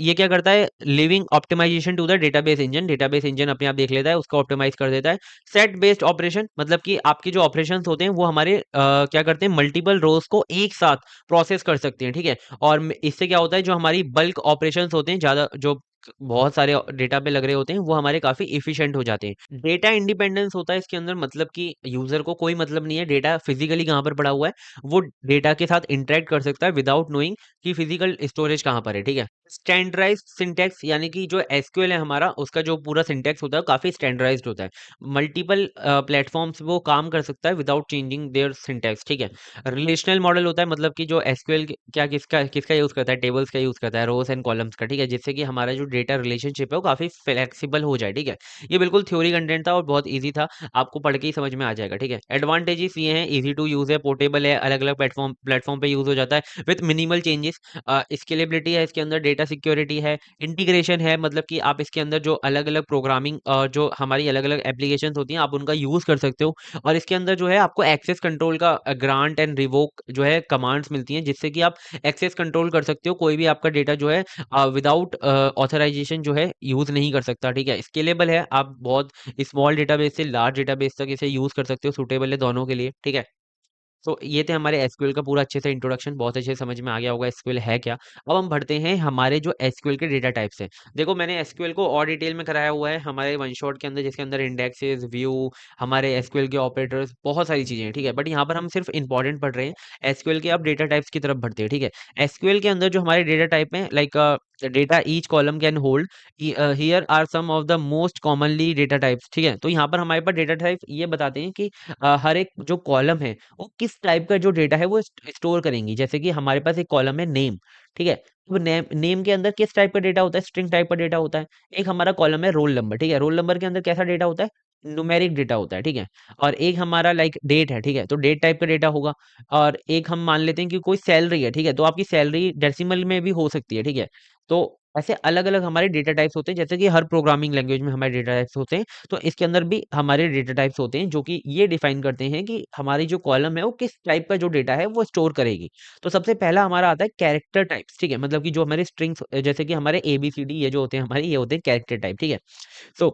ये क्या करता है? Leaving optimization to the database engine, database engine अपने आप देख लेता है, उसको ऑप्टिमाइज कर देता है। सेट बेस्ड ऑपरेशन, मतलब कि आपके जो ऑपरेशंस होते हैं वो हमारे क्या करते हैं? मल्टीपल रोज को एक साथ प्रोसेस कर सकते हैं। ठीक है, और इससे क्या होता है? जो हमारी बल्क ऑपरेशंस होते हैं, ज्यादा जो बहुत सारे डेटा पे लग रहे होते हैं, वो हमारे काफी इफिशिएंट हो जाते हैं। डेटा इंडिपेंडेंस होता है इसके अंदर, मतलब कि यूजर को कोई मतलब नहीं है डेटा फिजिकली कहाँ पर पड़ा हुआ है, वो डेटा के साथ इंटरेक्ट कर सकता है विदाउट नोइंग कि फिजिकल स्टोरेज कहाँ पर है। ठीक है, स्टैंडर्डाइज्ड सिंटैक्स, यानी कि जो एसक्यूएल है हमारा उसका जो पूरा सिंटैक्स होता है काफी स्टैंडर्डाइज्ड होता है। मल्टीपल प्लेटफॉर्म्स वो काम कर सकता है विदाउट चेंजिंग देयर सिंटैक्स। ठीक है, रिलेशनल मॉडल होता है, मतलब कि जो एसक्यूएल क्या किसका किसका यूज करता है? टेबल्स का यूज करता है, रोज एंड कॉलम्स का। ठीक है, जिससे कि हमारा जो डेटा रिलेशनशिप है वो काफी फ्लेक्सिबल हो जाए। ठीक है, ये बिल्कुल थ्योरी कंटेंट था और बहुत ईजी था, आपको पढ़ के ही समझ में आ जाएगा। ठीक है, एडवांटेजेस ये हैं, इजी टू यूज है, पोर्टेबल है, अलग अलग प्लेटफॉर्म प्लेटफॉर्म पे यूज हो जाता है विथ मिनिमल चेंजेस। स्केलेबिलिटी है इसके अंदर, डेटा सिक्योरिटी है, इंटीग्रेशन है, मतलब कि आप इसके अंदर जो अलग अलग प्रोग्रामिंग जो हमारी अलग अलग एप्लीकेशंस होती हैं आप उनका यूज कर सकते हो। और इसके अंदर जो है आपको एक्सेस कंट्रोल का ग्रांट एंड रिवोक जो है कमांड्स मिलती हैं जिससे कि आप एक्सेस कंट्रोल कर सकते हो, कोई भी आपका डेटा जो है विदाउट ऑथराइजेशन जो है यूज नहीं कर सकता। ठीक है, स्केलेबल है, आप बहुत स्मॉल डेटाबेस से लार्ज डेटाबेस तक इसे यूज कर सकते हो, सूटेबल है दोनों के लिए। ठीक है, तो ये थे हमारे एसक्यूएल का पूरा अच्छे से इंट्रोडक्शन, बहुत अच्छे से समझ में आ गया होगा एसक्यूएल है क्या। अब हम बढ़ते हैं हमारे जो एसक्यूएल के डेटा टाइप्स हैं। देखो, मैंने एसक्यूएल को और डिटेल में कराया हुआ है हमारे वन शॉट के अंदर, जिसके अंदर इंडेक्सेस, व्यू, हमारे एसक्यूएल के ऑपरेटर्स, बहुत सारी चीजें हैं। ठीक है, बट यहाँ पर हम सिर्फ इंपॉर्टेंट पढ़ रहे हैं एसक्यूएल के। अब डेटा टाइप्स की तरफ बढ़ते हैं। ठीक है, एसक्यूएल के अंदर जो हमारे डेटा टाइप हैं, like data each column can hold, here are some of the most commonly data types. ठीक है, तो यहाँ पर हमारे पास डेटा टाइप ये बताते हैं कि हर एक जो कॉलम है वो किस टाइप का जो डेटा है वो स्टोर करेंगी। जैसे कि हमारे पास एक कॉलम है नेम। ठीक है, तो नेम नेम के अंदर किस टाइप का डेटा होता है, स्ट्रिंग टाइप का डेटा होता है। एक हमारा कॉलम है रोल नंबर। ठीक है, रोल नंबर के अंदर कैसा डेटा होता है, न्यूमेरिक डेटा होता है। ठीक है, और एक हमारा लाइक डेट है। ठीक है, तो डेट टाइप का डेटा होगा। और एक हम मान लेते हैं कि कोई सैलरी है। ठीक है, तो आपकी सैलरी डेसिमल में भी हो सकती है। ठीक है, तो ऐसे अलग-अलग हमारे डेटा टाइप्स होते हैं, जैसे कि हर प्रोग्रामिंग लैंग्वेज में हमारे डेटा टाइप्स होते हैं, तो इसके अंदर भी हमारे डेटा टाइप्स होते हैं, जो कि ये डिफाइन करते हैं कि हमारी जो कॉलम है, वो किस टाइप का जो डेटा है, वो स्टोर करेगी। तो सबसे पहला हमारा आता है कैरेक्टर टाइप्स। ठीक है, मतलब कि जो हमारे स्ट्रिंग्स जैसे कि हमारे एबीसीडी ये जो होते हैं हमारे, ये होते हैं कैरेक्टर टाइप। ठीक है, सो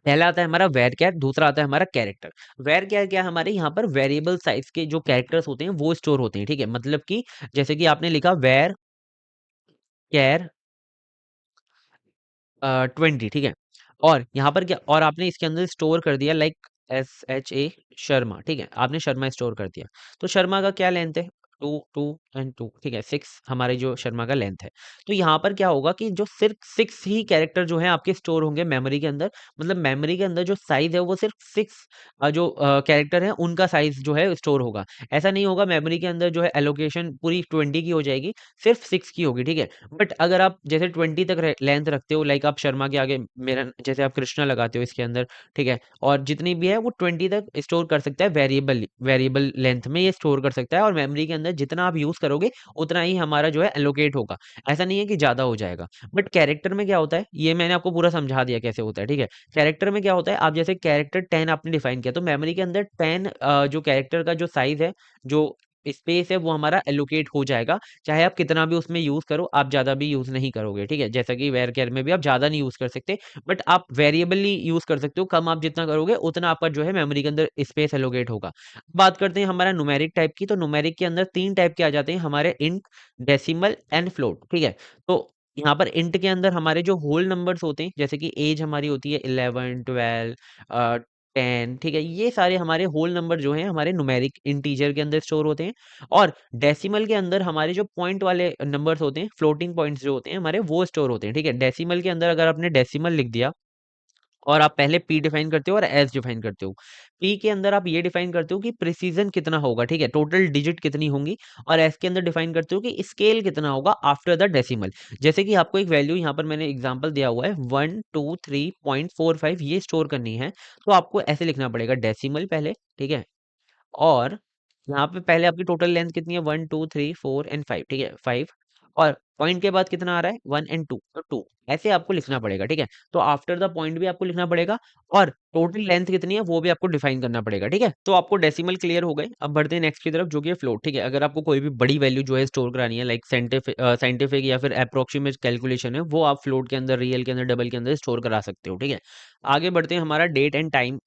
पहला आता है हमारा वैरचर, दूसरा आता है हमारा कैरेक्टर। वैरचर क्या है, हमारे यहाँ पर वेरिएबल साइज के जो कैरेक्टर्स होते हैं वो स्टोर होते हैं। ठीक है, मतलब कि जैसे कि आपने लिखा वैर कैर 20। ठीक है, और यहाँ पर क्या, और आपने इसके अंदर स्टोर कर दिया लाइक SHA शर्मा। ठीक है, आपने शर्मा स्टोर कर दिया। तो शर्मा का क्या लेंथ है, 2 2 एंड 2। ठीक है, 6 हमारे जो शर्मा का लेंथ है। तो यहाँ पर क्या होगा कि जो सिर्फ 6 ही कैरेक्टर जो है आपके स्टोर होंगे मेमोरी के अंदर। मतलब मेमोरी के अंदर जो साइज है वो सिर्फ 6 जो कैरेक्टर है उनका साइज जो है स्टोर होगा। ऐसा नहीं होगा मेमोरी के अंदर जो है एलोकेशन पूरी 20 की हो जाएगी, सिर्फ 6 की होगी। ठीक है, बट अगर आप जैसे 20 तक लेंथ रखते हो, लाइक आप शर्मा के आगे मेरा जैसे आप कृष्णा लगाते हो इसके अंदर। ठीक है, और जितनी भी है वो 20 तक स्टोर कर सकता है, वेरिएबल वेरिएबल लेंथ में ये स्टोर कर सकता है। और मेमोरी के अंदर जितना आप यूज करोगे उतना ही हमारा जो है एलोकेट होगा। ऐसा नहीं है कि ज्यादा हो जाएगा। बट कैरेक्टर में क्या होता है, ये मैंने आपको पूरा समझा दिया कैसे होता है। ठीक है, कैरेक्टर में क्या होता है, आप जैसे कैरेक्टर 10 आपने डिफाइन किया, तो मेमोरी के अंदर 10 जो कैरेक्टर का जो साइज है, जो स्पेस है, वो हमारा एलोकेट हो जाएगा। चाहे आप कितना भी उसमें यूज करो, आप ज्यादा भी यूज नहीं करोगे। ठीक है, जैसा कि वेर केयर में भी आप ज्यादा नहीं यूज कर सकते, बट आप वेरिएबली यूज कर सकते हो। कम आप जितना करोगे उतना आपका जो है मेमोरी के अंदर स्पेस एलोकेट होगा। बात करते हैं हमारा न्यूमेरिक टाइप की, तो न्यूमेरिक के अंदर 3 टाइप के आ जाते हैं हमारे, इंट, डेसिमल एंड फ्लोट। ठीक है, तो यहाँ पर इंट के अंदर हमारे जो होल नंबर्स होते हैं, जैसे कि एज हमारी होती है 11 12 10। ठीक है, ये सारे हमारे होल नंबर जो हैं हमारे न्यूमेरिक इंटीजर के अंदर स्टोर होते हैं। और डेसिमल के अंदर हमारे जो पॉइंट वाले नंबर्स होते हैं, फ्लोटिंग पॉइंट्स जो होते हैं हमारे, वो स्टोर होते हैं। ठीक है, डेसिमल के अंदर अगर आपने डेसिमल लिख दिया और आप पहले पी डिफाइन करते हो और एस डिफाइन करते हो। पी के अंदर आप ये डिफाइन करते हो कि प्रिसीजन कितना होगा। ठीक है, टोटल डिजिट कितनी होंगी। और एस के अंदर डिफाइन करते हो कि स्केल कितना होगा आफ्टर द डेसिमल। जैसे कि आपको एक वैल्यू यहाँ पर मैंने एग्जांपल दिया हुआ है 123.45 ये स्टोर करनी है, तो आपको ऐसे लिखना पड़ेगा डेसिमल पहले। ठीक है, और यहाँ पे पहले आपकी टोटल लेंथ कितनी है, 1 2 3 4 एंड 5। ठीक है, 5, और पॉइंट के बाद कितना आ रहा है, 1 एंड 2, तो 2। ऐसे आपको लिखना पड़ेगा। ठीक है, तो आफ्टर द पॉइंट भी आपको लिखना पड़ेगा, और टोटल लेंथ कितनी है वो भी आपको डिफाइन करना पड़ेगा। ठीक है, तो आपको डेसिमल क्लियर हो गए। अब बढ़ते हैं नेक्स्ट की तरफ, जो कि है फ्लोट। ठीक है, अगर आपको कोई भी बड़ी वैल्यू जो है स्टोर करानी है, लाइक साइंटिफिक या फिर अप्रोक्सीमेट कैलकुलेशन है, वो आप फ्लोट के अंदर, रियल के अंदर, डबल के अंदर स्टोर करा सकते हो। ठीक है, आगे बढ़ते हैं हमारा डेट एंड टाइम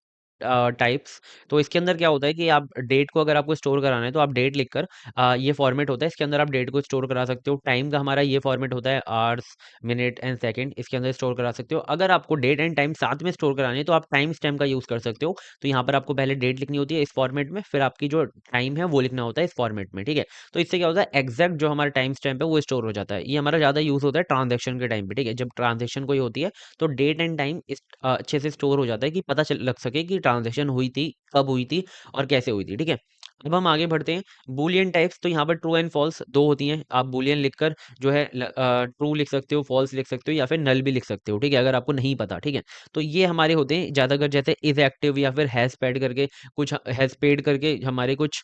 टाइप्स। तो इसके अंदर क्या होता है कि आप डेट को अगर आपको स्टोर कराना है, तो आप डेट लिखकर ये फॉर्मेट होता है, इसके अंदर आप डेट को स्टोर करा सकते हो। टाइम का हमारा ये फॉर्मेट होता है, आवर्स, मिनट एंड सेकंड, इसके अंदर स्टोर करा सकते हो। अगर आपको डेट एंड टाइम साथ में स्टोर करानी है, तो आप टाइम स्टैम्प का यूज कर सकते हो। तो यहाँ पर आपको पहले डेट लिखनी होती है इस फॉर्मेट में, फिर आपकी जो टाइम है वो लिखना होता है इस फॉर्मेट में। ठीक है, तो इससे क्या होता है, एग्जैक्ट जो हमारा टाइम स्टैम्प है वो स्टोर हो जाता है। ये हमारा ज्यादा यूज होता है ट्रांजेक्शन के टाइम पे। ठीक है, जब ट्रांजेक्शन कोई होती है, तो डेट एंड टाइम अच्छे से स्टोर हो जाता है, कि पता चल लग सके कि ट्रांजेक्शन हुई थी, कब हुई थी, और कैसे हुई थी। ठीक है, अब हम आगे बढ़ते हैं बूलियन टाइप्स। तो यहाँ पर ट्रू एंड फॉल्स दो होती हैं। आप बूलियन लिखकर जो है ट्रू लिख सकते हो, फॉल्स लिख सकते हो, या फिर नल भी लिख सकते हो। ठीक है, अगर आपको नहीं पता। ठीक है, तो ये हमारे होते हैं ज्यादातर, जैसे इज एक्टिव या फिर हैज पेड करके कुछ, हैज पेड करके हमारे कुछ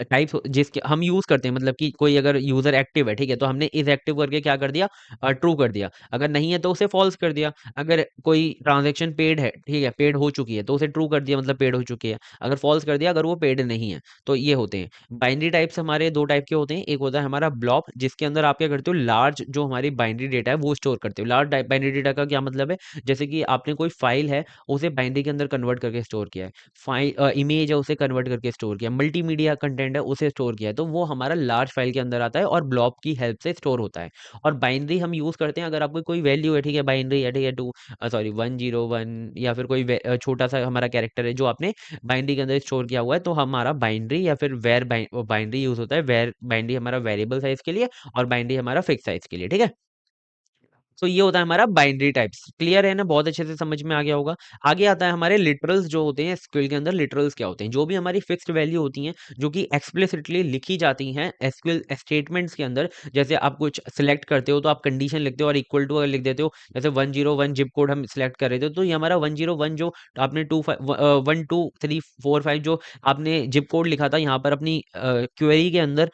टाइप्स जिसके हम यूज करते हैं। मतलब कि कोई अगर यूजर एक्टिव है, ठीक है, तो हमने इज एक्टिव करके क्या कर दिया, ट्रू कर दिया। अगर नहीं है तो उसे फॉल्स कर दिया। अगर कोई ट्रांजेक्शन पेड है, ठीक है, पेड हो चुकी है, तो उसे ट्रू कर दिया, मतलब पेड हो चुकी है। अगर फॉल्स कर दिया अगर वो पेड नहीं है। तो ये होते हैं बाइनरी टाइप्स। हमारे दो टाइप के होते हैं, एक होता है हमारा ब्लॉब, जिसके अंदर आप क्या करते हो, लार्ज जो हमारी बाइनरी डेटा है वो स्टोर करते हो। लार्ज बाइनरी डेटा का क्या मतलब है, जैसे कि आपने कोई फाइल है उसे बाइनरी के अंदर कन्वर्ट करके स्टोर किया है, फाइल इमेज है उसे कन्वर्ट करके स्टोर किया, मल्टीमीडिया कंटेंट है उसे स्टोर किया है, तो वो हमारा लार्ज फाइल के अंदर आता है और ब्लॉब की हेल्प से स्टोर होता है। और बाइनरी हम यूज करते हैं अगर आपको कोई वैल्यू है, ठीक है, बाइनरी है, ठीक है, 101, या फिर कोई छोटा सा हमारा कैरेक्टर है जो आपने बाइनरी के अंदर स्टोर किया हुआ है, तो हमारा बाइनरी या फिर वेर बाइनरी यूज होता है। वेर बाइनरी हमारा वेरिएबल साइज के लिए, और बाइनरी हमारा फिक्स साइज के लिए। ठीक है, तो ये होता है हमारा बाइनरी टाइप्स। क्लियर है ना, बहुत अच्छे से समझ में आ गया होगा। आगे आता है हमारे लिटरल्स जो होते हैं एसक्यूएल के अंदर। लिटरल्स क्या होते हैं? जो भी हमारी फिक्स्ड वैल्यू होती हैं जो कि एक्सप्लिसिटली लिखी जाती हैं एसक्यूएल स्टेटमेंट्स के अंदर। जैसे आप कुछ सिलेक्ट करते हो तो आप कंडीशन लिखते हो और इक्वल टू अगर लिख देते हो, जैसे 101 जिप कोड हम सिलेक्ट कर रहे थे तो ये हमारा 101 जो आपने 1 2 3 4 5 जो आपने जिप कोड लिखा था यहाँ पर अपनी क्वेरी के अंदर,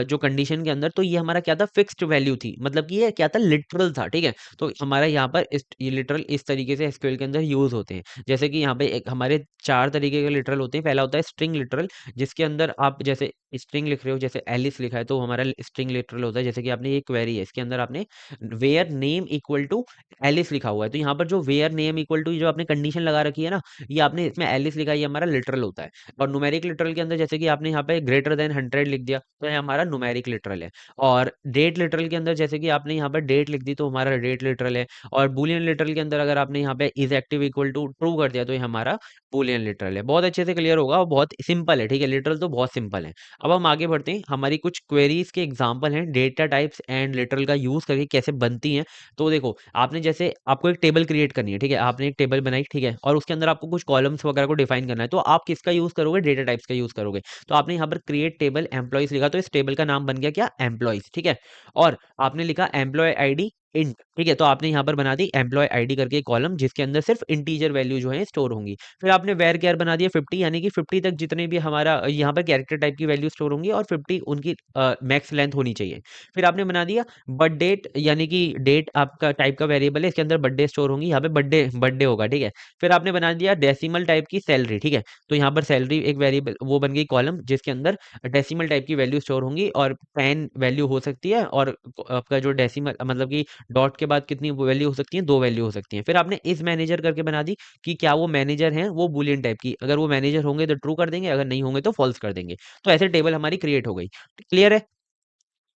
जो कंडीशन के अंदर, तो ये हमारा क्या था? फिक्स्ड वैल्यू थी, मतलब कि ये क्या था? लिटरल था। ठीक है, तो हमारा यहाँ पर ये लिटरल इस तरीके से एसक्यूएल के अंदर यूज होते हैं। जैसे कि यहाँ पे एक हमारे चार तरीके के लिटरल होते हैं। पहला होता है स्ट्रिंग लिटरल, जिसके अंदर आप जैसे स्ट्रिंग लिख रहे हो, जैसे एलिस लिखा है तो हमारा स्ट्रिंग लिटरल होता है। जैसे कि आपने ये क्वेरी है, इसके अंदर आपने where name equal to Alice लिखा हुआ है, तो यहाँ पर जो वेयर नेम इक्वल टू जो आपने कंडीशन लगा रखी है ना, ये आपने इसमें एलिस लिखा है, ये हमारा लिटरल होता है। और न्यूमेरिक लिटरल के अंदर जैसे कि आपने यहाँ पे ग्रेटर देन 100 लिख दिया तो ये हमारा न्यूमेरिक लिटरल है। और डेट लिटरल के अंदर जैसे कि आपने यहाँ पर डेट लिख दी तो हमारा डेट लिटरल है। और बूलियन लिटरल के अंदर अगर आपने यहाँ पे is active equal to true कर दिया तो ये हमारा बूलियन लिटरल है। बहुत अच्छे से क्लियर होगा और बहुत सिंपल है। ठीक है, लिटरल तो बहुत सिंपल है। अब हम आगे बढ़ते हैं। हमारी कुछ क्वेरीज के एग्जांपल हैं डेटा टाइप्स एंड लिटरल का यूज करके कैसे बनती हैं। तो देखो, आपने जैसे आपको एक टेबल क्रिएट करनी है, ठीक है, आपने एक टेबल बनाई, ठीक है, और उसके अंदर आपको कुछ कॉलम्स वगैरह को डिफाइन करना है, तो आप किसका यूज करोगे? डेटा टाइप्स का यूज करोगे। तो आपने यहाँ पर क्रिएट टेबल एम्प्लॉइज लिखा तो इस टेबल का नाम बन गया क्या? एम्प्लॉइज। ठीक है, और आपने लिखा एम्प्लॉय आईडी इंट। ठीक है, तो आपने यहाँ पर बना दी एम्प्लॉय आईडी करके कॉलम जिसके अंदर सिर्फ इंटीजर वैल्यू जो है स्टोर होंगी। फिर आपने वेर केयर बना दिया 50, यानी कि 50 तक जितने भी हमारा यहाँ पर कैरेक्टर टाइप की वैल्यू स्टोर होंगी और 50 उनकी मैक्स लेंथ होनी चाहिए। फिर आपने बना दिया बर्थ डेट, यानी कि डेट आपका टाइप का वेरिएबल है, इसके अंदर बर्थडे स्टोर होंगी, यहाँ पे बर्थडे बर्थडे होगा। ठीक है, फिर आपने बना दिया डेसिमल टाइप की सैलरी। ठीक है, तो यहाँ पर सैलरी एक वेरिएबल वो बन गई कॉलम जिसके अंदर डेसिमल टाइप की वैल्यू स्टोर होंगी और पेन वैल्यू हो सकती है, और आपका जो डेसिमल मतलब कि डॉट के बाद कितनी वैल्यू हो सकती है? दो वैल्यू हो सकती है। फिर आपने इस मैनेजर करके बना दी कि क्या वो मैनेजर हैं, वो बूलियन टाइप की, अगर वो मैनेजर होंगे तो ट्रू कर देंगे, अगर नहीं होंगे तो फॉल्स कर देंगे। तो ऐसे टेबल हमारी क्रिएट हो गई। क्लियर है?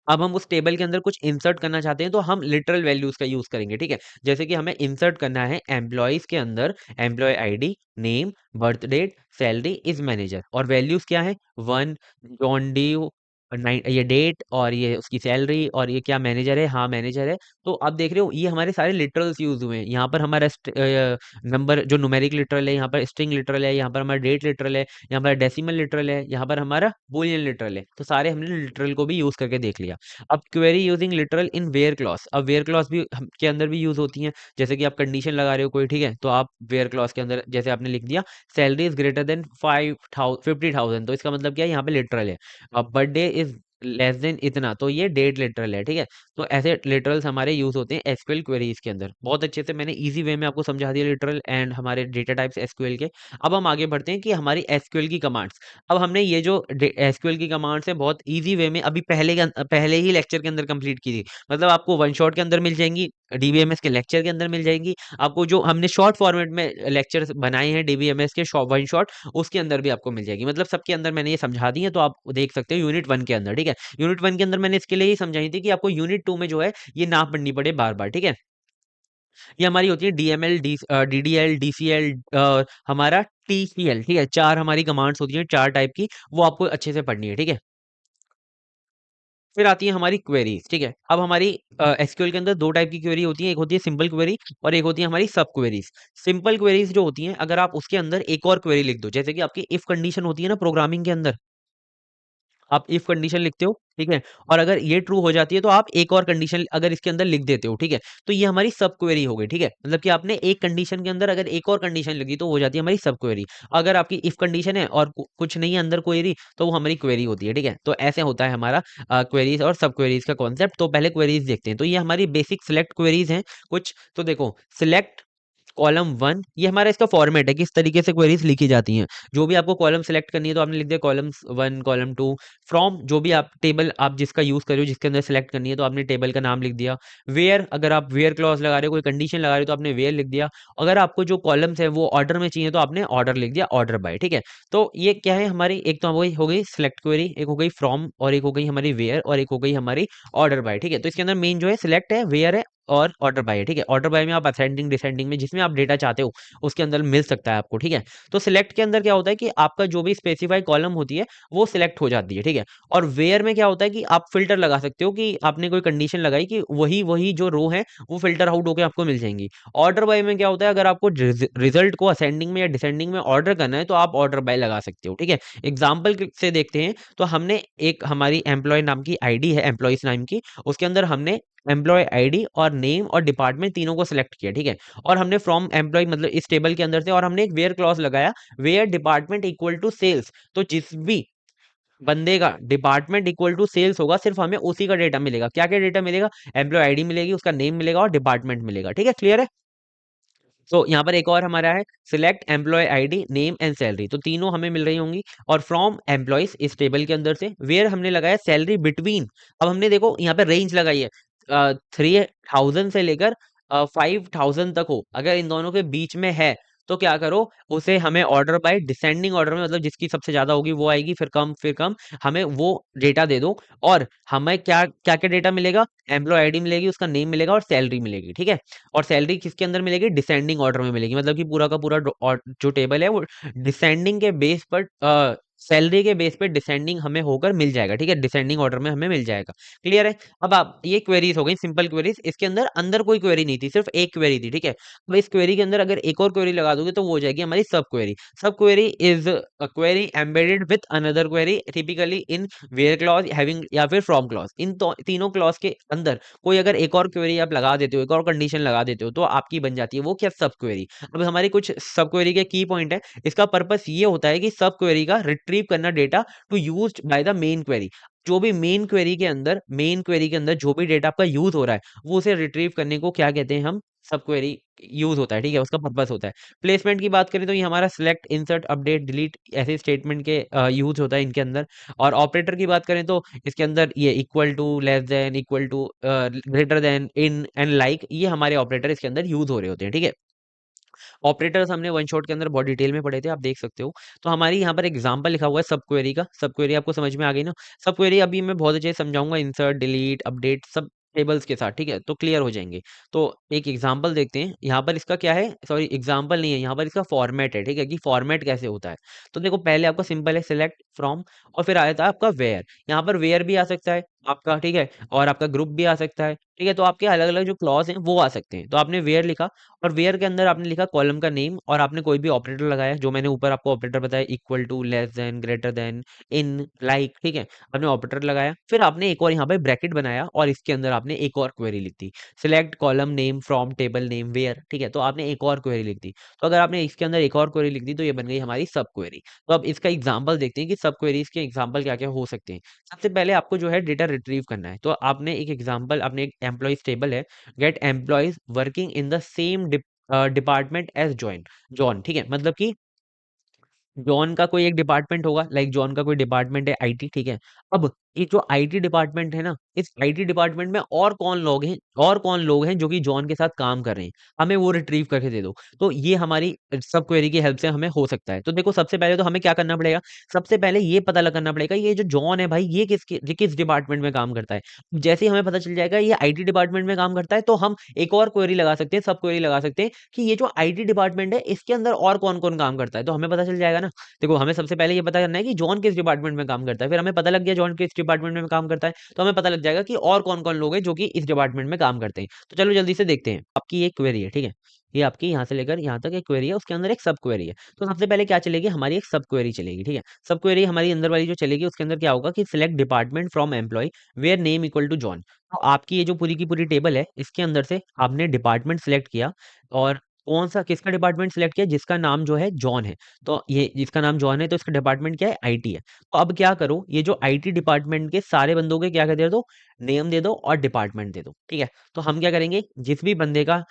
अब हम उस टेबल के अंदर कुछ इंसर्ट करना चाहते हैं तो हम लिटरल वैल्यूज का यूज करेंगे। ठीक है, जैसे कि हमें इंसर्ट करना है एम्प्लॉयज के अंदर employee ID, name, birth date, salary is manager, और वैल्यूज क्या है? 1 जॉन डी, ये डेट, और ये उसकी सैलरी, और ये क्या मैनेजर है? हाँ मैनेजर है। तो आप देख रहे हो ये हमारे सारे लिटरल्स यूज हुए हैं। यहाँ पर हमारा नंबर जो न्यूमेरिक लिटरल है, यहाँ पर स्ट्रिंग लिटरल है, यहाँ पर हमारा डेट लिटरल है, यहाँ पर डेसिमल लिटरल है, यहाँ पर हमारा बूलियन लिटरल है। तो सारे हमने लिटरल को भी यूज करके देख लिया। अब query using literal in where clause. अब वेयर क्लॉज भी के अंदर भी यूज होती हैं। जैसे कि आप कंडीशन लगा रहे हो कोई, ठीक है, तो आप वेयर क्लॉज के अंदर जैसे आपने लिख दिया सैलरी इज ग्रेटर देन 50,000, तो इसका मतलब क्या है? यहाँ पे लिटरल है। अब बर्थडे इज लेस देन इतना, तो ये डेट लिटरल है। ठीक है, तो ऐसे लिटरल्स हमारे यूज होते हैं एसक्यूएल क्वेरीज के अंदर। बहुत अच्छे से मैंने इजी वे में आपको समझा दिया लिटरल एंड हमारे डेटा टाइप्स एसक्यूएल के। अब हम आगे बढ़ते हैं कि हमारी एसक्यूएल की कमांड्स। अब हमने ये जो एसक्यूएल की कमांड्स है बहुत इजी वे में अभी पहले ही लेक्चर के अंदर कंप्लीट की थी। मतलब आपको वन शॉट के अंदर मिल जाएंगी, डीबीएमएस के लेक्चर के अंदर मिल जाएंगी। आपको जो हमने शॉर्ट फॉर्मेट में लेक्चर बनाए हैं डीबीएमएस के वन शॉट, उसके अंदर भी आपको मिल जाएगी। मतलब सबके अंदर मैंने ये समझा दी है, तो आप देख सकते हो यूनिट 1 के अंदर। ठीक है, यूनिट 1 के अंदर मैंने इसके लिए ही समझाई थी कि आपको यूनिट 2 में जो है ये ना पढ़नी पड़े बार बार। ठीक है, ये हमारी होती है डीएमएल, डीडीएल, डीसीएल, हमारा टीसीएल। ठीक है, चार हमारी कमांड्स होती हैं, चार टाइप की, वो आपको अच्छे से पढ़नी है। ठीक है, फिर आती है हमारी क्वेरीज। ठीक है, अब हमारी एसक्यूएल के अंदर दो टाइप की क्वेरी होती है, एक होती है सिंपल क्वेरी और एक होती है हमारी सब क्वेरीज। सिंपल क्वेरीज जो होती हैं, अगर आप उसके अंदर एक और क्वेरी लिख दो, जैसे कि आपकी इफ कंडीशन होती है ना प्रोग्रामिंग के अंदर, आप इफ कंडीशन लिखते हो, ठीक है, और अगर ये ट्रू हो जाती है तो आप एक और कंडीशन अगर इसके अंदर लिख देते हो, ठीक है, तो ये हमारी सब क्वेरी हो गई। ठीक है, मतलब कि आपने एक कंडीशन के अंदर अगर एक और कंडीशन लिख दी तो हो जाती है हमारी सब क्वेरी। अगर आपकी इफ कंडीशन है और कुछ नहीं है अंदर क्वेरी, तो वो हमारी क्वेरी होती है। ठीक है, तो ऐसे होता है हमारा क्वेरीज और सब क्वेरीज का कॉन्सेप्ट। तो पहले क्वेरीज देखते हैं। तो ये हमारी बेसिक सिलेक्ट क्वेरीज हैं कुछ। तो देखो, सिलेक्ट कॉलम 1, ये हमारा इसका फॉर्मेट है, किस तरीके से क्वेरीज लिखी जाती हैं। जो भी आपको कॉलम सेलेक्ट करनी है तो आपने लिख दिया कॉलम 1, कॉलम 2। फ्रॉम, जो भी आप टेबल आप जिसका यूज कर रहे हो, जिसके अंदर सेलेक्ट करनी है, तो आपने टेबल का नाम लिख दिया। वेयर, अगर आप वेयर क्लॉज लगा रहे हो, कोई कंडीशन लगा रहे हो, तो आपने वेयर लिख दिया। अगर आपको जो कॉलम्स है वो ऑर्डर में चाहिए तो आपने ऑर्डर लिख दिया, ऑर्डर बाय। ठीक है, तो ये क्या है हमारी, एक तो हो गई सिलेक्ट क्वेरी, एक हो गई फ्रॉम, और एक हो गई हमारी वेयर, और एक हो गई हमारी ऑर्डर बाय। ठीक है, तो इसके अंदर मेन जो है सिलेक्ट है, वेयर है, और ऑर्डर बाय है, ठीक है। ऑर्डर बाय में आप असेंडिंग डिसेंडिंग में जिसमें आप डेटा चाहते हो उसके अंदर मिल सकता है आपको, ठीक है। तो सिलेक्ट के अंदर क्या होता है कि आपका जो भी स्पेसिफाई कॉलम होती है वो सिलेक्ट हो जाती है, ठीक है। और वेयर में क्या होता है कि आप फिल्टर लगा सकते हो कि आपने कोई कंडीशन लगाई कि वही वही जो रो है वो फिल्टर आउट होकर आपको मिल जाएंगी। ऑर्डर बाय में क्या होता है, अगर आपको रिजल्ट को असेंडिंग में या डिसेंडिंग में ऑर्डर करना है तो आप ऑर्डर बाय लगा सकते हो, ठीक है। एग्जाम्पल से देखते हैं तो हमने एक हमारी एम्प्लॉय नाम की आईडी है, एम्प्लॉइज नाम की, उसके अंदर हमने एम्प्लॉय आईडी और नेम और डिपार्टमेंट तीनों को सिलेक्ट किया, ठीक है। और हमने फ्रॉम एम्प्लॉय मतलब इस टेबल के अंदर से, और हमने एक वेयर क्लॉज लगाया, where department equal to sales. तो जिस भी बंदे का डिपार्टमेंट इक्वल टू सेल्स होगा सिर्फ हमें उसी का डेटा मिलेगा। क्या क्या डेटा मिलेगा, एम्प्लॉय आईडी मिलेगी, उसका नेम मिलेगा और डिपार्टमेंट मिलेगा, ठीक है। क्लियर है। तो यहाँ पर एक और हमारा है select employee ID name and salary, तो तीनों हमें मिल रही होंगी। और फ्रॉम एम्प्लॉयज इस टेबल के अंदर से वेयर हमने लगाया सैलरी बिटवीन। अब हमने देखो यहाँ पे रेंज लगाई है 3000 से लेकर 5000 तक हो, अगर इन दोनों के बीच में है तो क्या करो, उसे हमें ऑर्डर बाय डिसेंडिंग ऑर्डर में, मतलब जिसकी सबसे ज्यादा होगी वो आएगी, फिर कम हमें वो डेटा दे दो। और हमें क्या क्या क्या डेटा मिलेगा, एम्प्लॉय आईडी मिलेगी, उसका नेम मिलेगा और सैलरी मिलेगी, ठीक है। और सैलरी किसके अंदर मिलेगी, डिसेंडिंग ऑर्डर में मिलेगी, मतलब कि पूरा का पूरा जो टेबल है वो डिसेंडिंग के बेस पर सैलरी के बेस पे डिसेंडिंग हमें होकर मिल जाएगा, ठीक है। डिसेंडिंग ऑर्डर में हमें मिल जाएगा। क्लियर है। अब आप ये क्वेरीज हो गई सिंपल क्वेरीज, इसके अंदर अंदर कोई क्वेरी नहीं थी, सिर्फ एक क्वेरी थी, ठीक है। अब इस क्वेरी के अंदर अगर एक और क्वेरी लगा दोगे तो वो हो जाएगी हमारी sub query. Sub query is a query embedded with another query typically in where clause having या फिर फ्रॉम क्लॉज। इन तीनों क्लॉज के अंदर कोई अगर एक और क्वेरी आप लगा देते हो, एक और कंडीशन लगा देते हो, तो आपकी बन जाती है वो क्या, सब क्वेरी। अब हमारी कुछ सब क्वेरी के की पॉइंट है। इसका पर्पस ये होता है कि सब क्वेरी का रिट्रीव करना data to used by the main query. जो भी मेन क्वेरी के अंदर जो भी डेटा आपका यूज हो रहा है वो उसे रिट्रीव करने को क्या कहते हैं हम, सब क्वेरी यूज होता है, ठीक है, उसका पर्पस होता है। प्लेसमेंट की बात करें तो ये हमारा सिलेक्ट इंसर्ट अपडेट डिलीट ऐसे स्टेटमेंट के यूज होता है इनके अंदर। और ऑपरेटर की बात करें तो इसके अंदर ये equal to, less than, equal to, greater than, in and like, ये हमारे ऑपरेटर इसके अंदर यूज हो रहे होते हैं, ठीक है। ऑपरेटर्स हमने वन शॉट के अंदर बहुत डिटेल में पढ़े थे, आप देख सकते हो। तो हमारी यहाँ पर एग्जांपल लिखा हुआ है सब क्वेरी का। सब क्वेरी आपको समझ में आ गई ना। सब क्वेरी अभी मैं बहुत अच्छे से समझाऊंगा, इंसर्ट डिलीट अपडेट सब टेबल्स के साथ, ठीक है, तो क्लियर हो जाएंगे। तो एक एग्जांपल देखते हैं। यहाँ पर इसका क्या है, सॉरी एग्जांपल नहीं है, यहाँ पर इसका फॉर्मेट है, ठीक है, कि फॉर्मेट कैसे होता है। तो देखो पहले आपका सिंपल है सिलेक्ट फ्रॉम, और फिर आया था आपका वेयर। यहाँ पर वेयर भी आ सकता है आपका, ठीक है, और आपका ग्रुप भी आ सकता है, ठीक है। तो आपके अलग अलग जो क्लॉज हैं वो आ सकते हैं। तो आपने वेयर लिखा, और वेयर के अंदर आपने लिखा कॉलम का नेम, और आपने कोई भी ऑपरेटर लगाया जो मैंने ऊपर आपको ऑपरेटर बताया, equal to, less than, greater than, in, like, ठीक है। आपने ऑपरेटर लगाया, फिर आपने एक और यहाँ पे ब्रैकेट बनाया और इसके अंदर आपने एक और क्वेरी लिख दी, select column name from table name where, ठीक है। तो आपने एक और क्वेरी लिख दी। तो अगर आपने इसके अंदर एक और क्वेरी लिख दी तो ये बन गई हमारी सब क्वेरी। तो अब इसका एग्जाम्पल देखते हैं कि सब क्वेरीज के एग्जाम्पल क्या क्या हो सकते हैं। सबसे पहले आपको जो है डेटा रिट्रीव करना है, तो आपने एक एग्जाम्पल, आपने एक एम्प्लॉइज टेबल है, get employees working in the same department as join, John, ठीक है, मतलब कि जॉन का कोई एक डिपार्टमेंट होगा, लाइक जॉन का कोई डिपार्टमेंट है आईटी, ठीक है। अब ये जो आईटी डिपार्टमेंट है ना, इस आईटी डिपार्टमेंट में और कौन लोग हैं जो कि जॉन के साथ काम कर रहे हैं, हमें वो रिट्रीव करके दे दो। तो ये हमारी सब क्वेरी की हेल्प से हमें हो सकता है। तो देखो सबसे पहले तो हमें क्या करना पड़ेगा, सबसे पहले ये पता करना पड़ेगा ये जो जॉन है भाई ये किस डिपार्टमेंट में काम करता है। जैसे ही हमें पता चल जाएगा ये आईटी डिपार्टमेंट में काम करता है, तो हम एक और क्वेरी लगा सकते हैं, सब क्वेरी लगा सकते हैं कि ये जो आईटी डिपार्टमेंट है इसके अंदर और कौन कौन काम करता है, तो हमें पता चल जाएगा ना। देखो हमें सबसे पहले ये पता करना है कि जॉन किस डिपार्टमेंट में काम करता है, फिर हमें पता लग गया जॉन किस डिपार्टमेंट में काम करता है, तो हमें पता लग जाएगा कि और कौन कौन लोग हैं जो कि इस डिपार्टमेंट में काम करते हैं। तो चलो जल्दी से देखते हैं। आपकी एक क्वेरी है, ठीक है, ये आपकी यहाँ से लेकर यहाँ तक एक क्वेरी है, उसके अंदर एक सब क्वेरी है। तो सबसे पहले क्या चलेगी, हमारी एक सब क्वेरी चलेगी, ठीक है। सब क्वेरी हमारी अंदर वाली जो चलेगी उसके अंदर क्या होगा कि select department from employee where name equal to John. तो आपकी ये जो पूरी की पूरी टेबल है इसके अंदर से आपने डिपार्टमेंट सिलेक्ट किया, और कौन सा किसका डिपार्टमेंट सिलेक्ट किया, जिसका नाम जो है जॉन है। तो ये जिसका नाम जॉन है तो इसका डिपार्टमेंट क्या है, आईटी है। तो अब क्या करो, ये जो आईटी डिपार्टमेंट के सारे बंदों के क्या कर दे दो, नेम दे दो और डिपार्टमेंट दे दो, ठीक है। तो हम क्या करेंगे, जिस भी बंदे का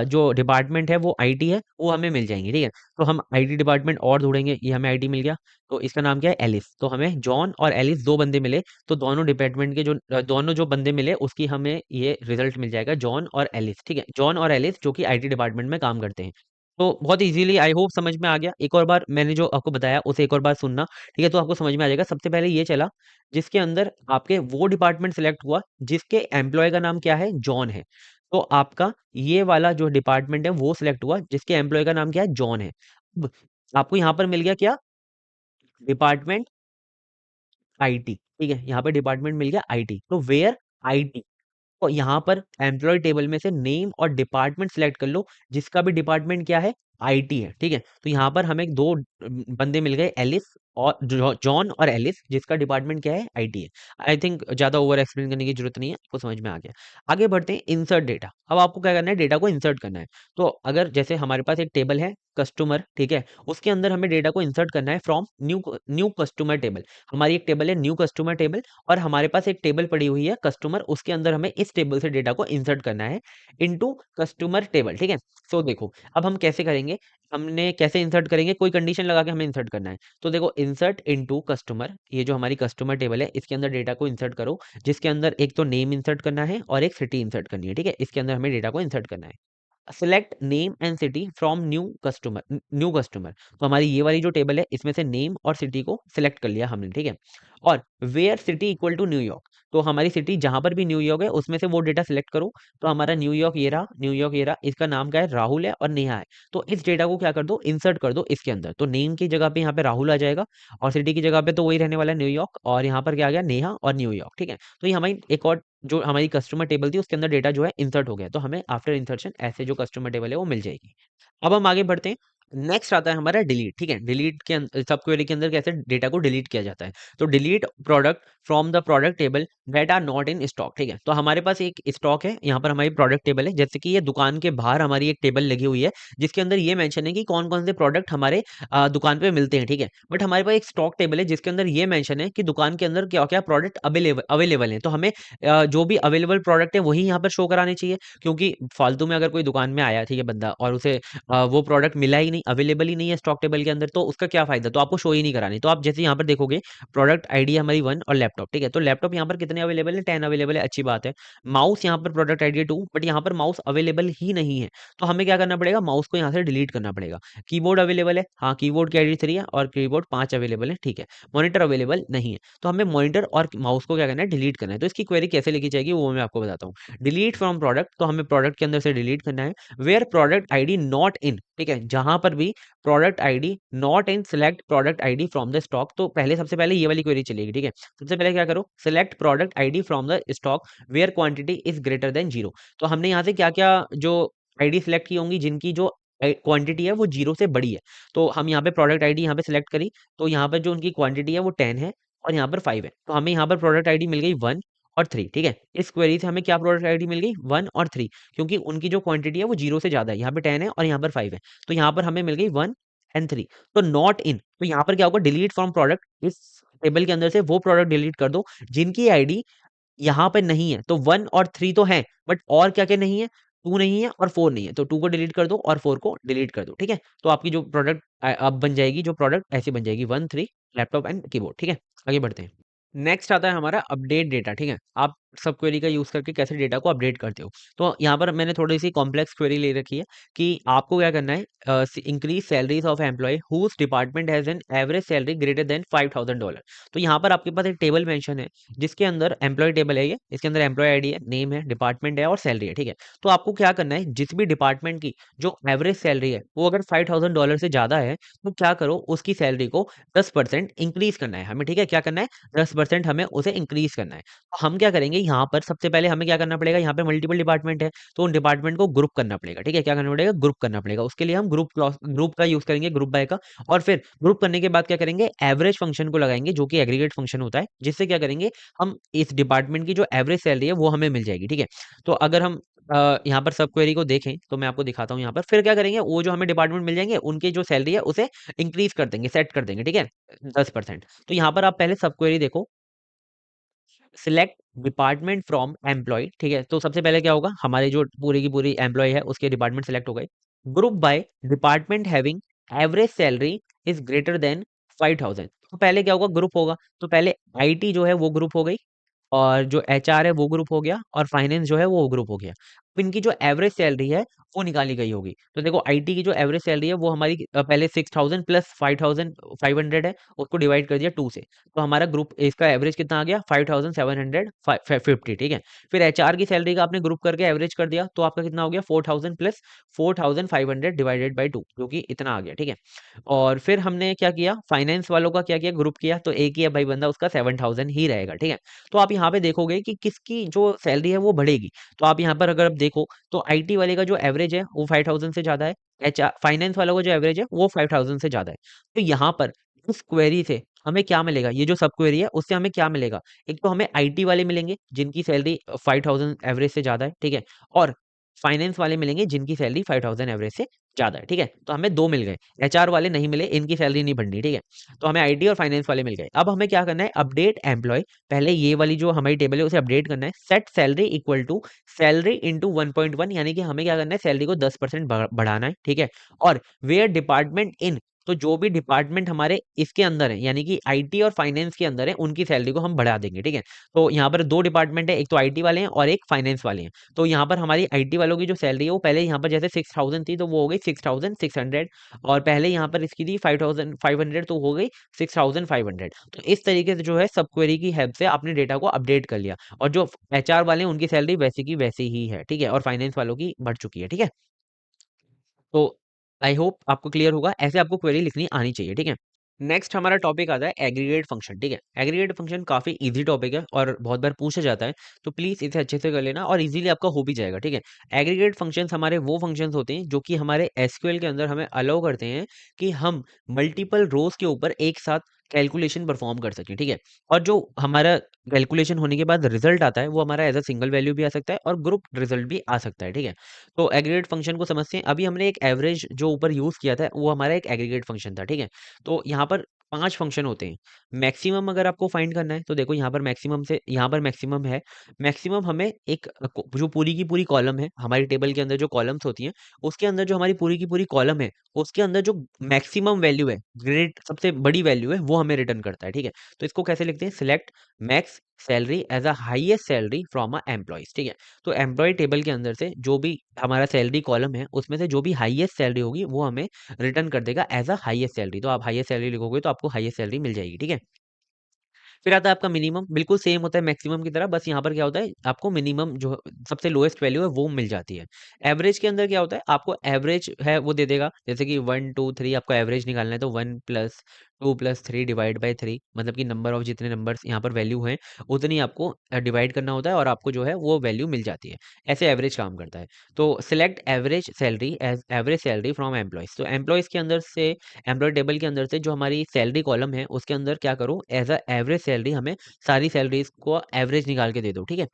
जो डिपार्टमेंट है वो आईटी है वो हमें मिल जाएंगे, ठीक है। तो हम आईटी डिपार्टमेंट और ढूंढेंगे, ये हमें आईटी मिल गया। तो इसका नाम क्या है, एलिस। तो हमें जॉन और एलिस दो बंदे मिले, तो दोनों डिपार्टमेंट के जो दोनों जो बंदे मिले उसकी हमें ये रिजल्ट मिल जाएगा, जॉन और एलिस, ठीक है। जॉन और एलिस जो कि आईटी डिपार्टमेंट में काम करते हैं। तो बहुत इजीली आई होप समझ में आ गया। एक और बार मैंने जो आपको बताया उसे एक और बार सुनना, ठीक है, तो आपको समझ में आ जाएगा। सबसे पहले ये चला जिसके अंदर आपके वो डिपार्टमेंट सिलेक्ट हुआ जिसके एम्प्लॉय का नाम क्या है, जॉन है। तो आपका ये वाला जो डिपार्टमेंट है वो सिलेक्ट हुआ, जिसके एम्प्लॉय का नाम क्या है, जॉन है। अब आपको यहाँ पर मिल गया क्या, डिपार्टमेंट आईटी, ठीक है, यहाँ पे डिपार्टमेंट मिल गया आईटी, तो वेयर आईटी। तो यहाँ पर एम्प्लॉय टेबल में से नेम और डिपार्टमेंट सिलेक्ट कर लो, जिसका भी डिपार्टमेंट क्या है, आईटी है, ठीक है। तो यहाँ पर हमें दो बंदे मिल गए, एलिस और जॉन और एलिस, जिसका डिपार्टमेंट क्या है, आईटी है। आई थिंक ज्यादा ओवर एक्सप्लेन करने की जरूरत नहीं है, आपको समझ में आ गया। आगे बढ़ते हैं, इंसर्ट डेटा। अब आपको क्या करना है, डेटा को इंसर्ट करना है। तो अगर जैसे हमारे पास एक टेबल है कस्टमर, ठीक है, उसके अंदर हमें डेटा को इंसर्ट करना है from new new customer table. हमारी एक टेबल है न्यू कस्टमर टेबल, और हमारे पास एक टेबल पड़ी हुई है कस्टमर, उसके अंदर हमें इस टेबल से डेटा को इंसर्ट करना है इनटू कस्टमर टेबल, ठीक है। सो देखो अब हम कैसे करेंगे, हमने कैसे इंसर्ट करेंगे, कोई कंडीशन लगा के हमें इंसर्ट करना है। तो देखो, इंसर्ट इनटू कस्टमर, ये जो हमारी कस्टमर टेबल है इसके अंदर डेटा को इंसर्ट करो, जिसके अंदर एक तो नेम इंसर्ट करना है और एक सिटी इंसर्ट करनी है, ठीक है। इसके अंदर हमें डेटा को इंसर्ट करना है। Select name and city from new customer. तो हमारी ये वाली जो टेबल है इसमें से नेम और सिटी को सिलेक्ट कर लिया हमने, ठीक है। और where city equal to New York, तो हमारी सिटी जहां पर भी न्यूयॉर्क है उसमें से वो डेटा सिलेक्ट करो। तो हमारा न्यूयॉर्क ये रहा, न्यूयॉर्क ये रहा, इसका नाम क्या है, राहुल है और नेहा है। तो इस डेटा को क्या कर दो, इंसर्ट कर दो इसके अंदर। तो नेम की जगह पे यहाँ पे राहुल आ जाएगा, और सिटी की जगह पे तो वही रहने वाला है, न्यूयॉर्क, और यहाँ पर क्या आ गया, नेहा और न्यूयॉर्क, ठीक है। तो ये हमारी एक और जो हमारी कस्टमर टेबल थी उसके अंदर डेटा जो है इंसर्ट हो गया, तो हमें आफ्टर इंसर्शन ऐसे जो कस्टमर टेबल है वो मिल जाएगी। अब हम आगे बढ़ते हैं, नेक्स्ट आता है हमारा डिलीट, ठीक है। डिलीट के सब क्वेरी के अंदर कैसे डेटा को डिलीट किया जाता है। तो delete product from the product table that are not in stock, ठीक है। तो हमारे पास एक स्टॉक है, यहाँ पर हमारी प्रोडक्ट टेबल है, जैसे कि ये दुकान के बाहर हमारी एक टेबल लगी हुई है, जिसके अंदर ये मेंशन है कि कौन कौन से प्रोडक्ट हमारे दुकान पे मिलते हैं, ठीक है। बट हमारे पास एक स्टॉक टेबल है जिसके अंदर ये मेंशन है कि दुकान के अंदर क्या क्या प्रोडक्ट अवेलेबल अवेलेबल है। तो हमें जो भी अवेलेबल प्रोडक्ट है वही यहाँ पर शो कराने चाहिए, क्योंकि फालतू में अगर कोई दुकान में आया, ठीक है, बंदा, और उसे वो प्रोडक्ट मिला ही नहीं, अवेलेबल ही नहीं है स्टॉक टेबल के अंदर, तो उसका क्या फायदा, तो आपको शो ही नहीं करानी। तो आप जैसे यहाँ पर देखोगे, प्रोडक्ट आईडी है हमारी 1 और लैपटॉप, ठीक है। तो लैपटॉप यहाँ पर कितने अवेलेबल है, 10 अवेलेबल है, अच्छी बात है। माउस यहाँ पर प्रोडक्ट आईडी 2, बट यहाँ पर माउस अवेलेबल ही नहीं है। तो हमें क्या करना पड़ेगा, माउस को यहाँ से डिलीट करना पड़ेगा। कीबोर्ड अवेलेबल है, हाँ, कीबोर्ड की आईडी 3 है और कीबोर्ड 5 अवेलेबल है, ठीक है। मॉनिटर अवेलेबल नहीं है, तो हमें मॉनिटर और माउस को क्या करना है, डिलीट करना है। तो इसकी क्वेरी कैसे लिखी जाएगी वो मैं आपको बताता हूँ। डिलीट फ्रॉम प्रोडक्ट, तो हमें प्रोडक्ट के अंदर से डिलीट करना है। Where product ID not in, ठीक है, जहां पर भी product ID not in, select product ID from the stock. तो पहले सबसे पहले ये वाली क्वेरी चलेगी, ठीक है। सबसे पहले क्या करो, select product ID from the stock where quantity is greater than 0। तो हमने यहाँ से क्या क्या जो आईडी सिलेक्ट की होंगी जिनकी जो क्वांटिटी है वो 0 से बड़ी है। तो हम यहाँ पे प्रोडक्ट आईडी यहाँ पे सिलेक्ट करी, तो यहाँ पर जो उनकी क्वांटिटी है वो 10 है और यहाँ पर 5 है। तो हमें यहाँ पर प्रोडक्ट आईडी मिल गई 1 और 3, ठीक है। इस क्वेरी से हमें क्या प्रोडक्ट आईडी मिल गई, 1 और 3, क्योंकि उनकी जो क्वांटिटी है वो 0 से ज्यादा है, यहाँ पे 10 है और यहाँ पर 5 है। तो यहाँ पर हमें मिल गई 1 एंड 3। तो नॉट इन, तो यहाँ पर क्या होगा, डिलीट फ्रॉम प्रोडक्ट, इस टेबल के अंदर से वो प्रोडक्ट डिलीट कर दो जिनकी आईडी यहाँ पे नहीं है। तो 1 और 3 तो है, बट और क्या क्या नहीं है, 2 नहीं है और 4 नहीं है। तो 2 को डिलीट कर दो और 4 को डिलीट कर दो, ठीक है। तो आपकी जो प्रोडक्ट अब बन जाएगी, जो प्रोडक्ट ऐसी बन जाएगी, 1 3 लैपटॉप एंड कीबोर्ड, ठीक है। आगे बढ़ते हैं, नेक्स्ट आता है हमारा अपडेट डेटा, ठीक है। आप सब क्वेरी का यूज करके कैसे डेटा को अपडेट करते हो। तो यहाँ पर मैंने थोड़ी सी कॉम्प्लेक्स क्वेरी ले रखी है कि आपको क्या करना है, increase salaries of employee whose department has an average salary greater than $5,000। तो यहाँ पर आपके पास एक टेबल मेंशन है, जिसके अंदर एम्प्लॉय टेबल है, ये इसके अंदर एम्प्लॉय आईडी है, नेम है, डिपार्टमेंट है और सैलरी है, ठीक है। तो आपको क्या करना है, जिस भी डिपार्टमेंट की जो एवरेज सैलरी है वो अगर $5,000 से ज्यादा है, तो क्या करो, उसकी सैलरी को 10% इंक्रीज करना है हमें, ठीक है। क्या करना है, 10% हमें उसे इंक्रीज करना है। तो हम क्या करेंगे, यहाँ पर सबसे पहले हमें क्या करना पड़ेगा, यहाँ पे मल्टीपल डिपार्टमेंट है, तो उन डिपार्टमेंट को ग्रुप करना पड़ेगा, ठीक है। क्या करना पड़ेगा, ग्रुप करना पड़ेगा। उसके लिए हम ग्रुप का यूज करेंगे, ग्रुप बाय का। और फिर ग्रुप करने के बाद क्या करेंगे, एवरेज फंक्शन को लगाएंगे, जो कि एग्रीगेट फंक्शन होता है, जिससे क्या करेंगे, हम इस डिपार्टमेंट की जो एवरेज सैलरी है वो हमें मिल जाएगी, ठीक है। तो अगर हम यहाँ पर सब क्वेरी को देखें तो मैं आपको दिखाता हूँ। यहाँ पर फिर क्या करेंगे, वो जो हमें डिपार्टमेंट मिल जाएंगे उनकी जो सैलरी है उसे इंक्रीज कर देंगे, सेट कर देंगे, ठीक है, 10%। तो यहाँ पर आप पहले सब क्वेरी देखो, सिलेक्ट डिपार्टमेंट फ्रॉम एम्प्लॉय, ठीक है। तो सबसे पहले क्या होगा, हमारे जो पूरी की पूरी एम्प्लॉय है उसके डिपार्टमेंट सेलेक्ट हो गए। Group by department having average salary is greater than 5,000। तो पहले क्या होगा, ग्रुप होगा। तो पहले आईटी जो है वो ग्रुप हो गई, और जो एचआर है वो ग्रुप हो गया, और फाइनेंस जो है वो ग्रुप हो गया। अब इनकी जो एवरेज सैलरी है वो निकाली गई होगी। तो देखो आईटी की जो एवरेज सैलरी है वो हमारी पहले 6000 प्लस 5500 है, उसको डिवाइड कर दिया 2 से, तो हमारा ग्रुप इसका एवरेज कितना आ गया 5750, ठीक है। फिर एचआर की सैलरी का आपने ग्रुप करके एवरेज कर दिया, तो आपका कितना हो गया 4000 प्लस 4500 डिवाइडेड बाई 2, जो कि इतना आ गया, ठीक है। और फिर हमने क्या किया, फाइनेंस वालों का क्या किया, ग्रुप किया, तो एक ही है भाई बंदा, उसका 7000 ही रहेगा, ठीक है। तो आप यहाँ पे देखोगे कि किसकी जो सैलरी है वो बढ़ेगी। तो आप यहाँ पर अगर आप देखो तो आईटी वाले का जो एवरेज है वो 5000 से ज्यादा है, एच फाइनेंस वालों का जो एवरेज है वो 5000 से ज्यादा है। तो यहाँ पर इस क्वेरी से हमें क्या मिलेगा, ये जो सब क्वेरी है उससे हमें क्या मिलेगा, एक तो हमें आईटी वाले मिलेंगे जिनकी सैलरी 5000 एवरेज से ज्यादा है, ठीक है। और फाइनेंस वाले मिलेंगे जिनकी सैलरी 5000 एवरेज से ज्यादा है, ठीक है। तो हमें दो मिल गए, एचआर वाले नहीं मिले, इनकी सैलरी नहीं बढ़नी, ठीक है। तो हमें आईटी और फाइनेंस वाले मिल गए। अब हमें क्या करना है, अपडेट एम्प्लॉय, पहले ये वाली जो हमारी टेबल है उसे अपडेट करना है। Set salary equal to salary into 1.1, यानी कि हमें क्या करना है, सैलरी को 10% बढ़ाना है, ठीक है। और वेयर डिपार्टमेंट इन, तो जो भी डिपार्टमेंट हमारे इसके अंदर है, यानी कि आईटी और फाइनेंस के अंदर है, उनकी सैलरी को हम बढ़ा देंगे, ठीक है। तो यहाँ पर दो डिपार्टमेंट है, एक तो आईटी वाले हैं और एक फाइनेंस वाले हैं। तो यहाँ पर हमारी आईटी वालों की जो सैलरी है वो पहले यहाँ पर जैसे 6000 थी तो वो हो गई 6600, और पहले यहाँ पर इसकी थी 5500 तो हो गई 6500। तो इस तरीके से जो है सब क्वेरी की हेल्प से आपने डेटा को अपडेट कर लिया, और जो एचआर वाले हैं उनकी सैलरी वैसी की वैसी ही है, ठीक है, और फाइनेंस वालों की बढ़ चुकी है, ठीक है। तो आई होप आपको क्लियर होगा, ऐसे आपको क्वेरी लिखनी आनी चाहिए, ठीक है। नेक्स्ट हमारा टॉपिक आता है एग्रीगेट फंक्शन, ठीक है। एग्रीगेट फंक्शन काफी इजी टॉपिक है और बहुत बार पूछा जाता है, तो प्लीज इसे अच्छे से कर लेना और इजीली आपका हो भी जाएगा, ठीक है। एग्रीगेट फंक्शंस हमारे वो फंक्शंस होते हैं जो कि हमारे एसक्यूएल के अंदर हमें अलाउ करते हैं कि हम मल्टीपल रोज के ऊपर एक साथ कैलकुलेशन परफॉर्म कर सकें, ठीक है। और जो हमारा कैलकुलेशन होने के बाद रिजल्ट आता है वो हमारा एज अ सिंगल वैल्यू भी आ सकता है और ग्रुप रिजल्ट भी आ सकता है, ठीक है। तो एग्रीगेट फंक्शन को समझते हैं। अभी हमने एक एवरेज जो ऊपर यूज किया था वो हमारा एक एग्रीगेट फंक्शन था, ठीक है। तो यहाँ पर 5 फंक्शन होते हैं। मैक्सिमम अगर आपको फाइंड करना है तो देखो यहाँ पर मैक्सिमम से यहाँ पर मैक्सिमम है। मैक्सिमम हमें एक जो पूरी की पूरी कॉलम है हमारी टेबल के अंदर, जो कॉलम्स होती हैं उसके अंदर जो हमारी पूरी की पूरी कॉलम है उसके अंदर जो मैक्सिमम वैल्यू है, ग्रेट सबसे बड़ी वैल्यू है, वो हमें रिटर्न करता है, ठीक है। तो इसको कैसे लिखते हैं, select max salary as a highest salary from a employees, ठीक है। तो एम्प्लॉय टेबल के अंदर से जो भी हमारा सैलरी कॉलम है उसमें से जो भी हाईएस्ट सैलरी होगी वो हमें रिटर्न कर देगा एज अ हाईएस्ट सैलरी। तो आप हाईएस्ट सैलरी लिखोगे तो आपको हाईएस्ट सैलरी मिल जाएगी, ठीक है। फिर आता है आपका मिनिमम, बिल्कुल सेम होता है मैक्सिमम की तरह, बस यहाँ पर क्या होता है आपको मिनिमम जो सबसे लोएस्ट वैल्यू है वो मिल जाती है। एवरेज के अंदर क्या होता है, आपको एवरेज है वो दे देगा, जैसे कि 1 2 3 आपको एवरेज निकालना है तो 1 + 2 + 3 डिवाइड बाई 3, मतलब कि नंबर ऑफ जितने नंबर्स यहाँ पर वैल्यू हैं उतनी आपको डिवाइड करना होता है और आपको जो है वो वैल्यू मिल जाती है। ऐसे एवरेज काम करता है। तो select average salary as average salary from employees, तो एम्प्लॉयज के अंदर से एम्प्लॉय टेबल के अंदर से जो हमारी सैलरी कॉलम है उसके अंदर क्या करो, एज अ एवरेज सैलरी हमें सारी सैलरीज को एवरेज निकाल के दे दो, ठीक है।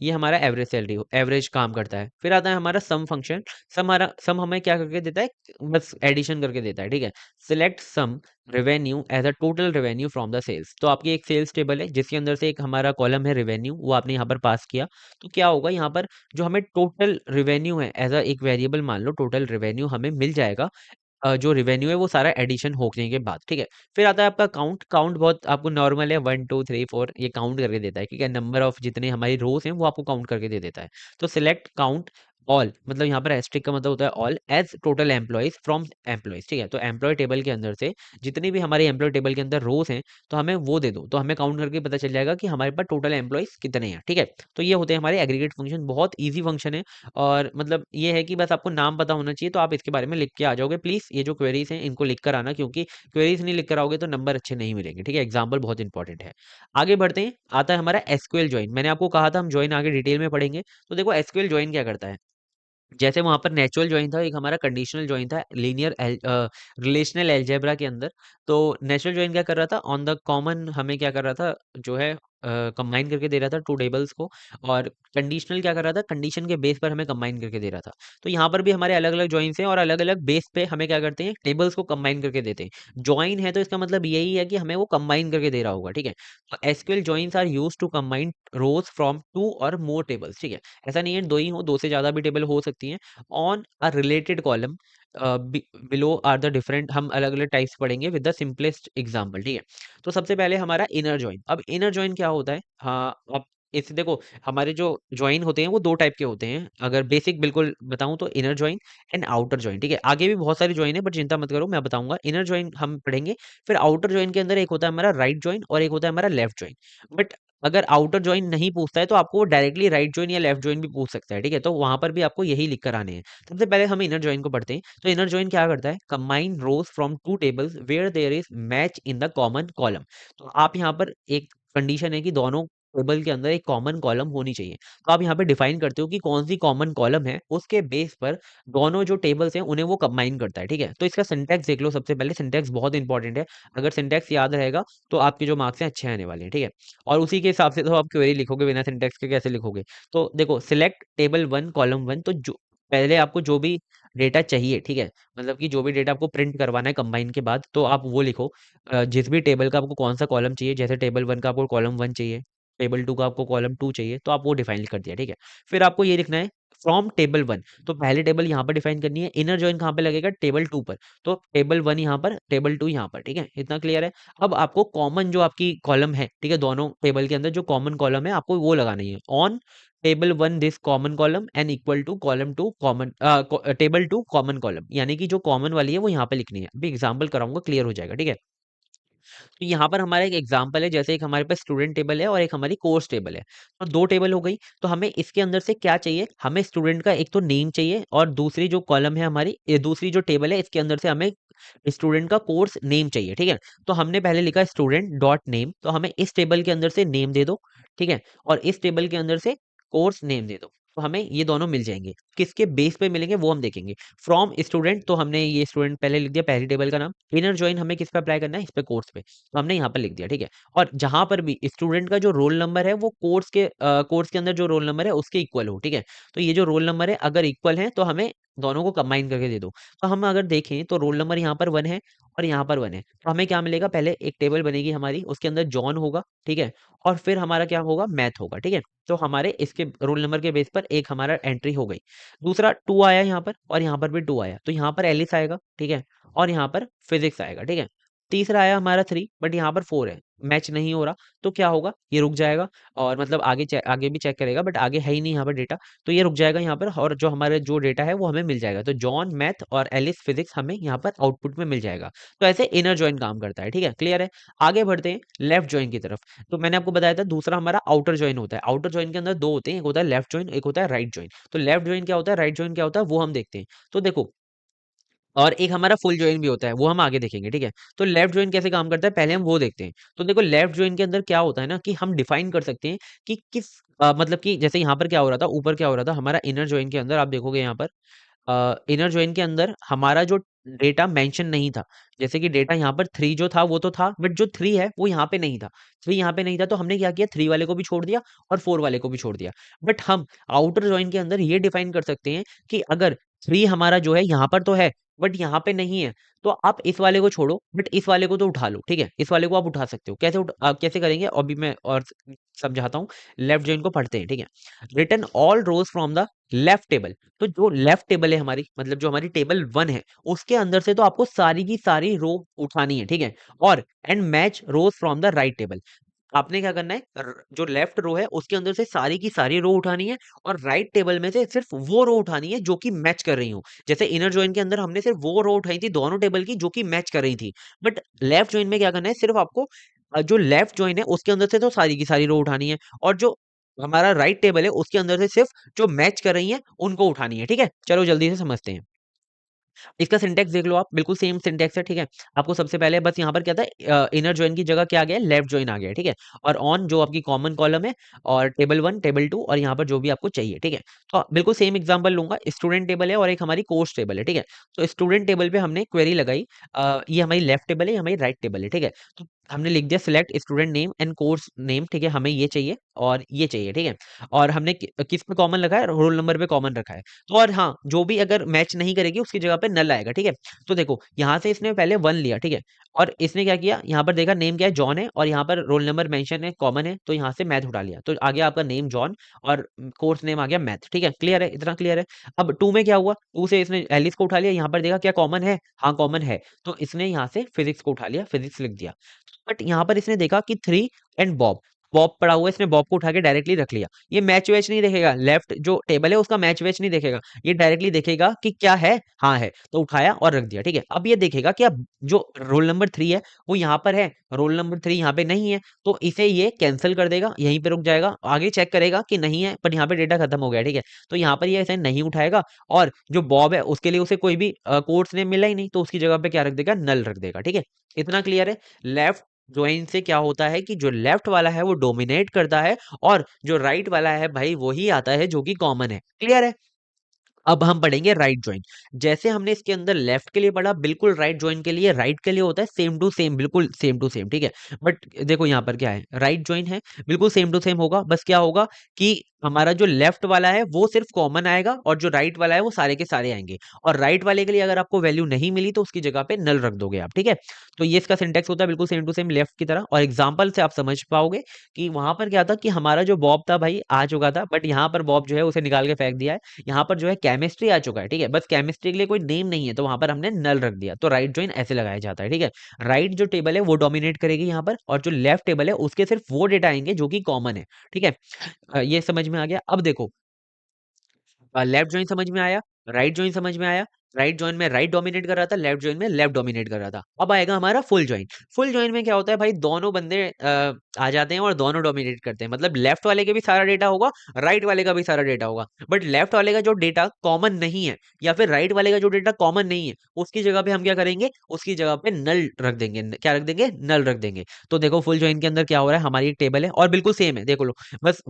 ये हमारा एवरेज सैलरी एवरेज काम करता है। फिर आता है हमारा सम फंक्शन। सम हमें क्या करके देता है, बस एडिशन करके देता है, ठीक है। Select sum revenue as a total revenue from the sales, तो आपकी एक सेल्स टेबल है जिसके अंदर से एक हमारा कॉलम है रेवेन्यू, वो आपने यहाँ पर पास किया। तो क्या होगा यहाँ पर जो हमें टोटल रेवेन्यू है एज अ एक वेरिएबल मान लो, टोटल रेवेन्यू हमें मिल जाएगा जो रिवेन्यू है वो सारा एडिशन होने के बाद, ठीक है। फिर आता है आपका काउंट। काउंट बहुत आपको नॉर्मल है, 1 2 3 4 ये काउंट करके देता है, ठीक है। नंबर ऑफ जितने हमारी रोज हैं वो आपको काउंट करके दे देता है। तो सिलेक्ट काउंट ऑल, मतलब यहाँ पर एस्ट्रिक का मतलब होता है all as total employees from employees, ठीक है। तो एम्प्लॉय टेबल के अंदर से जितनी भी हमारे एम्प्लॉय टेबल के अंदर रोज हैं तो हमें वो दे दो, तो हमें काउंट करके पता चल जाएगा कि हमारे पास टोटल एम्प्लॉयज कितने हैं, ठीक है। तो ये होते हैं हमारे एग्रीगेट फंक्शन, बहुत ईजी फंक्शन है। और मतलब ये है कि बस आपको नाम पता होना चाहिए, तो आप इसके बारे में लिख के आ जाओगे। प्लीज ये जो क्वेरीज हैं इनको लिख कर आना, क्योंकि क्वेरीज नहीं लिख कर आओगे तो नंबर अच्छे नहीं मिलेंगे, ठीक है। एग्जाम्पल बहुत इंपॉर्टेंट है। आगे बढ़ते हैं, आता है हमारा एसक्यूएल ज्वाइन। मैंने आपको कहा था हम ज्वाइन आगे डिटेल में पढ़ेंगे। तो देखो एसक्यूएल ज्वाइन क्या करता है, जैसे वहां पर नेचुरल ज्वाइन था, एक हमारा कंडीशनल ज्वाइन था लीनियर रिलेशनल अलजेब्रा के अंदर। तो नेचुरल ज्वाइन क्या कर रहा था, ऑन द कॉमन हमें क्या कर रहा था, जो है कंबाइन करके दे रहा था टू टेबल्स को। और कंडीशनल क्या कर रहा था, कंडीशन के बेस पर हमें कंबाइन करके दे रहा था। तो यहाँ पर भी हमारे अलग अलग ज्वाइंस हैं और अलग अलग बेस पे हमें क्या करते हैं, टेबल्स को कंबाइन करके देते हैं। ज्वाइन है तो इसका मतलब यही है कि हमें वो कंबाइन करके दे रहा होगा, ठीक है। तो SQL joins are used to combine rows from two और मोर टेबल्स, ठीक है। ऐसा नहीं है दो ही हो, दो से ज्यादा भी टेबल हो सकती हैं on a related column. Below are the different, हम अलग अलग टाइप्स पढ़ेंगे विद द सिंपलेस्ट एग्जांपल, ठीक है। तो सबसे पहले हमारा इनर जॉइन। अब इनर जॉइन क्या होता है, हाँ, आप इस देखो, हमारे जो जॉइन होते हैं वो दो टाइप के होते हैं, अगर बेसिक बिल्कुल बताऊं तो inner join and outer join, ठीक है। आगे भी बहुत सारी जॉइन है बट चिंता मत करो, मैं बताऊंगा। इनर जॉइन हम पढ़ेंगे, फिर आउटर जॉइन के अंदर एक होता है हमारा राइट जॉइन और एक होता है हमारा लेफ्ट जॉइन। बट अगर आउटर जॉइन नहीं पूछता है तो आपको डायरेक्टली राइट जॉइन या लेफ्ट जॉइन भी पूछ सकता है, ठीक है। तो वहां पर भी आपको यही लिख कर आने हैं। सबसे पहले हम इनर जॉइन को पढ़ते हैं। तो इनर जॉइन क्या करता है, combine rows from two tables where there is match in the common column. तो आप यहाँ पर एक कंडीशन है कि दोनों टेबल के अंदर एक कॉमन कॉलम होनी चाहिए। तो आप यहाँ पे डिफाइन करते हो कि कौन सी कॉमन कॉलम है, उसके बेस पर दोनों जो टेबल्स हैं उन्हें वो कंबाइन करता है, ठीक है। तो इसका सिंटैक्स देख लो। सबसे पहले सिंटैक्स बहुत इंपॉर्टेंट है, अगर सिंटैक्स याद रहेगा तो आपके जो मार्क्स हैं अच्छे आने वाले हैं, ठीक है। और उसी के हिसाब से तो आप क्वेरी लिखोगे, बिना सिंटैक्स के कैसे लिखोगे। तो देखो, select table one column one, तो जो पहले आपको जो भी डेटा चाहिए, ठीक है, मतलब कि जो भी डेटा आपको प्रिंट करवाना है कंबाइन के बाद, तो आप वो लिखो। जिस भी टेबल का आपको कौन सा कॉलम चाहिए, जैसे टेबल वन का आपको कॉलम वन चाहिए, टेबल टू का आपको कॉलम टू चाहिए, तो आप वो डिफाइन कर दिया, ठीक है। फिर आपको ये लिखना है फ्रॉम टेबल वन। तो पहले टेबल यहाँ पर डिफाइन करनी है। इनर जॉइन कहाँ पे लगेगा, टेबल टू पर। तो टेबल वन यहाँ पर, टेबल टू यहाँ पर, ठीक है, इतना क्लियर है। अब आपको कॉमन जो आपकी कॉलम है, ठीक है, दोनों टेबल के अंदर जो कॉमन कॉलम है आपको वो लगानी है on table one this common column and equal to column two common, table two common column, यानी कि जो कॉमन वाली है वो यहाँ पे लिखनी है। अभी एग्जाम्पल कराऊंगा, क्लियर हो जाएगा, ठीक है। तो यहाँ पर हमारा एक एग्जाम्पल है, जैसे एक हमारे पास स्टूडेंट टेबल है और एक हमारी कोर्स टेबल है। तो दो टेबल हो गई। तो हमें इसके अंदर से क्या चाहिए, हमें स्टूडेंट का एक तो नेम चाहिए, और दूसरी जो कॉलम है हमारी, ये दूसरी जो टेबल है इसके अंदर से हमें स्टूडेंट का कोर्स नेम चाहिए, ठीक है। तो हमने पहले लिखा स्टूडेंट डॉट नेम, तो हमें इस टेबल के अंदर से नेम दे दो, ठीक है, और इस टेबल के अंदर से कोर्स नेम दे दो। तो हमें ये दोनों मिल जाएंगे। किसके बेस पे मिलेंगे वो हम देखेंगे। फ्रॉम स्टूडेंट, तो हमने ये स्टूडेंट पहले लिख दिया, पहली टेबल का नाम। इनर जॉइन हमें किस पे अप्लाई करना है, इस पे कोर्स पे, तो हमने यहाँ पर लिख दिया, ठीक है। और जहां पर भी स्टूडेंट का जो रोल नंबर है वो कोर्स के अंदर जो रोल नंबर है उसके इक्वल हो, ठीक है। तो ये जो रोल नंबर है अगर इक्वल है तो हमें दोनों को कंबाइन करके दे दो। तो हम अगर देखें तो रोल नंबर यहाँ पर वन है और यहाँ पर वन है, तो हमें क्या मिलेगा, पहले एक टेबल बनेगी हमारी, उसके अंदर जॉन होगा, ठीक है, और फिर हमारा क्या होगा, मैथ होगा, ठीक है। तो हमारे इसके रोल नंबर के बेस पर एक हमारा एंट्री हो गई। दूसरा टू आया यहाँ पर, और यहाँ पर भी टू आया, तो यहाँ पर एलिस आएगा, ठीक है, और यहाँ पर फिजिक्स आएगा, ठीक है। तीसरा आया हमारा थ्री, बट यहाँ पर फोर है, मैच नहीं हो रहा, तो क्या होगा, ये रुक जाएगा। और मतलब आगे भी चेक करेगा, बट आगे है ही नहीं यहाँ पर डेटा, तो ये रुक जाएगा यहाँ पर, और जो हमारे जो डेटा है वो हमें मिल जाएगा। तो जॉन मैथ और एलिस फिजिक्स हमें यहाँ पर आउटपुट में मिल जाएगा। तो ऐसे इनर जॉइन काम करता है, ठीक है, क्लियर है। आगे बढ़ते हैं लेफ्ट जॉइन की तरफ। तो मैंने आपको बताया था दूसरा हमारा आउटर जॉइन होता है। आउटर जॉइन के अंदर दो होते हैं, एक होता है लेफ्ट जॉइन, एक होता है राइट जॉइन। तो लेफ्ट जॉइन क्या होता है, राइट जॉइन क्या होता है, वो हम देखते हैं। तो देखो, और एक हमारा फुल जॉइन भी होता है, वो हम आगे देखेंगे, ठीक है। तो लेफ्ट जॉइन कैसे काम करता है पहले हम वो देखते हैं। तो देखो, लेफ्ट जॉइन के अंदर क्या होता है ना, कि हम डिफाइन कर सकते हैं कि किस मतलब कि जैसे यहाँ पर क्या हो रहा था, ऊपर क्या हो रहा था हमारा इनर जॉइन के अंदर, आप देखोगे यहाँ पर इनर जॉइन के अंदर हमारा जो डेटा मेंशन नहीं था। जैसे कि डेटा यहाँ पर थ्री जो था वो तो था, बट जो थ्री है वो यहाँ पे नहीं था। थ्री यहाँ पे नहीं था, तो हमने क्या किया, थ्री वाले को भी छोड़ दिया और फोर वाले को भी छोड़ दिया। बट हम आउटर जॉइन के अंदर ये डिफाइन कर सकते हैं कि अगर थ्री हमारा जो है यहाँ पर तो है, बट यहाँ पे नहीं है, तो आप इस वाले को छोड़ो, बट इस वाले को तो उठा लो, ठीक है। इस वाले को आप उठा सकते हो। कैसे करेंगे अभी मैं और समझाता हूँ। लेफ्ट जॉइन को पढ़ते हैं, ठीक है। Return all rows from the left table. तो जो लेफ्ट टेबल है हमारी, मतलब जो हमारी टेबल वन है, उसके अंदर से तो आपको सारी की सारी रो उठानी है, ठीक है। और and match rows from the right table. आपने क्या करना है, जो लेफ्ट रो है उसके अंदर से सारी की सारी रो उठानी है, और राइट टेबल में से सिर्फ वो रो उठानी है जो कि मैच कर रही हो। जैसे इनर जॉइन के अंदर हमने सिर्फ वो रो उठाई थी दोनों टेबल की जो कि मैच कर रही थी। बट लेफ्ट जॉइन में क्या करना है, सिर्फ आपको जो लेफ्ट जॉइन है उसके अंदर से तो सारी की सारी रो उठानी है, और जो हमारा राइट टेबल है उसके अंदर से सिर्फ जो मैच कर रही है उनको उठानी है, ठीक है। चलो जल्दी से समझते हैं। इसका सिंटेक्स देख लो आप, बिल्कुल सेम सिंटेक्स है, ठीक है। आपको सबसे पहले बस यहाँ पर क्या था, इनर जॉइन की जगह क्या आ गया, लेफ्ट जॉइन आ गया है, ठीक है। और ऑन जो आपकी कॉमन कॉलम है, और टेबल वन टेबल टू, और यहाँ पर जो भी आपको चाहिए, ठीक है। तो बिल्कुल सेम एग्जांपल लूंगा। स्टूडेंट टेबल है और एक हमारी कोर्स टेबल है, ठीक है। तो स्टूडेंट टेबल पे हमने क्वेरी लगाई, ये हमारी लेफ्ट टेबल है, ये हमारी राइट टेबल है, ठीक है। तो हमने लिख दिया select student name and course name, ठीक है, हमें ये चाहिए और ये चाहिए, ठीक है। और हमने किस पे कॉमन रखा है, रोल नंबर पे कॉमन रखा है। तो और हाँ, जो भी अगर मैच नहीं करेगी उसकी जगह पे नल आएगा, ठीक है। तो देखो, यहाँ से इसने पहले वन लिया, ठीक है, और इसने क्या किया, यहाँ पर देखा नेम क्या है, जॉन है, और यहाँ पर रोल नंबर मेंशन है, कॉमन है, तो यहाँ से मैथ उठा लिया, तो आ गया आपका नेम जॉन, और कोर्स नेम आ गया मैथ, ठीक है। क्लियर है, इतना क्लियर है। अब टू में क्या हुआ, टू से इसने एलिस को उठा लिया, यहाँ पर देखा क्या कॉमन है, हाँ कॉमन है, तो इसने यहाँ से फिजिक्स को उठा लिया, फिजिक्स लिख दिया। बट यहाँ पर इसने देखा कि थ्री एंड बॉब, बॉब पड़ा हुआ है, इसने बॉब को उठा के डायरेक्टली रख लिया। ये मैच वैच नहीं देखेगा, लेफ्ट जो टेबल है उसका मैच वैच नहीं देखेगा, ये डायरेक्टली देखेगा कि क्या है, हाँ है, तो उठाया और रख दिया। ठीक है, अब ये देखेगा कि अब जो रोल नंबर 3 है वो यहाँ पर है, रोल नंबर 3 यहाँ पे नहीं है, तो इसे ये कैंसिल कर देगा, यहीं पे रुक जाएगा, आगे चेक करेगा कि नहीं है, पर यहाँ पे डेटा खत्म हो गया। ठीक है, तो यहाँ पर ये इसे नहीं उठाएगा, और जो बॉब है उसके लिए उसे कोई भी कोर्स नेम मिला ही नहीं, तो उसकी जगह पे क्या रख देगा, नल रख देगा। ठीक है, इतना क्लियर है। लेफ्ट ज्वाइन से क्या होता है कि जो लेफ्ट वाला है वो डोमिनेट करता है, और जो राइट वाला है भाई वही आता है जो कि कॉमन है। क्लियर है। अब हम पढ़ेंगे राइट ज्वाइन। जैसे हमने इसके अंदर लेफ्ट के लिए पढ़ा, बिल्कुल राइट ज्वाइन के लिए राइट के लिए होता है सेम टू सेम, बिल्कुल सेम टू सेम। ठीक है, बट देखो यहाँ पर क्या है, राइट ज्वाइन है, बिल्कुल सेम टू सेम होगा, बस क्या होगा कि हमारा जो लेफ्ट वाला है वो सिर्फ कॉमन आएगा, और जो राइट वाला है वो सारे के सारे आएंगे। और राइट वाले के लिए अगर आपको वैल्यू नहीं मिली तो उसकी जगह पे नल रख दोगे आप। ठीक है, तो ये इसका सिंटेक्स होता है बिल्कुल सेम टू सेम लेफ्ट की तरह। और एग्जाम्पल से आप समझ पाओगे कि वहां पर क्या था कि हमारा जो बॉब था भाई आ चुका था, बट यहाँ पर बॉब जो है उसे निकाल के फेंक दिया है। यहाँ पर जो है केमिस्ट्री आ चुका है। ठीक है, बस केमिस्ट्री के लिए कोई नेम नहीं है, तो वहां पर हमने नल रख दिया। तो राइट ज्वाइन ऐसे लगाया जाता है। ठीक है, राइट जो टेबल है वो डोमिनेट करेगी यहाँ पर, और जो लेफ्ट टेबल है उसके सिर्फ वो डेटा आएंगे जो कि कॉमन है। ठीक है, ये समझ में आ गया। अब देखो, लेफ्ट जॉइन समझ में आया, राइट जॉइन समझ में आया। राइट जॉइन में राइट डोमिनेट कर रहा था, लेफ्ट जॉइन में लेफ्ट डोमिनेट कर रहा था। अब आएगा हमारा फुल जॉइन। फुल जॉइन में क्या होता है भाई, दोनों बंदे आ जाते हैं और दोनों डोमिनेट करते हैं, मतलब लेफ्ट वाले के भी सारा डेटा होगा, राइट वाले का भी सारा डेटा होगा, बट लेफ्ट वाले का जो डेटा कॉमन नहीं है, या फिर राइट वाले का जो डेटा कॉमन नहीं है, उसकी जगह पे हम क्या करेंगे, उसकी जगह पे नल रख देंगे। क्या रख देंगे, नल रख देंगे। तो देखो फुल जॉइन के अंदर क्या हो रहा है, हमारी एक टेबल है और बिल्कुल सेम है, देखो लो। बस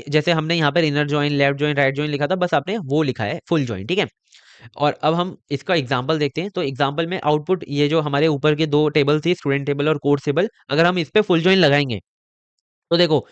जैसे हमने यहाँ पर inner join, left join, right join लिखा था, बस आपने वो लिखा है फुल जॉइन। ठीक है, और अब हम इसका एग्जांपल देखते हैं। तो एग्जांपल में आउटपुट, ये जो हमारे ऊपर के दो टेबल थी, स्टूडेंट टेबल और कोर्स टेबल, अगर हम इस पे फुल जॉइन लगाएंगे तो देखो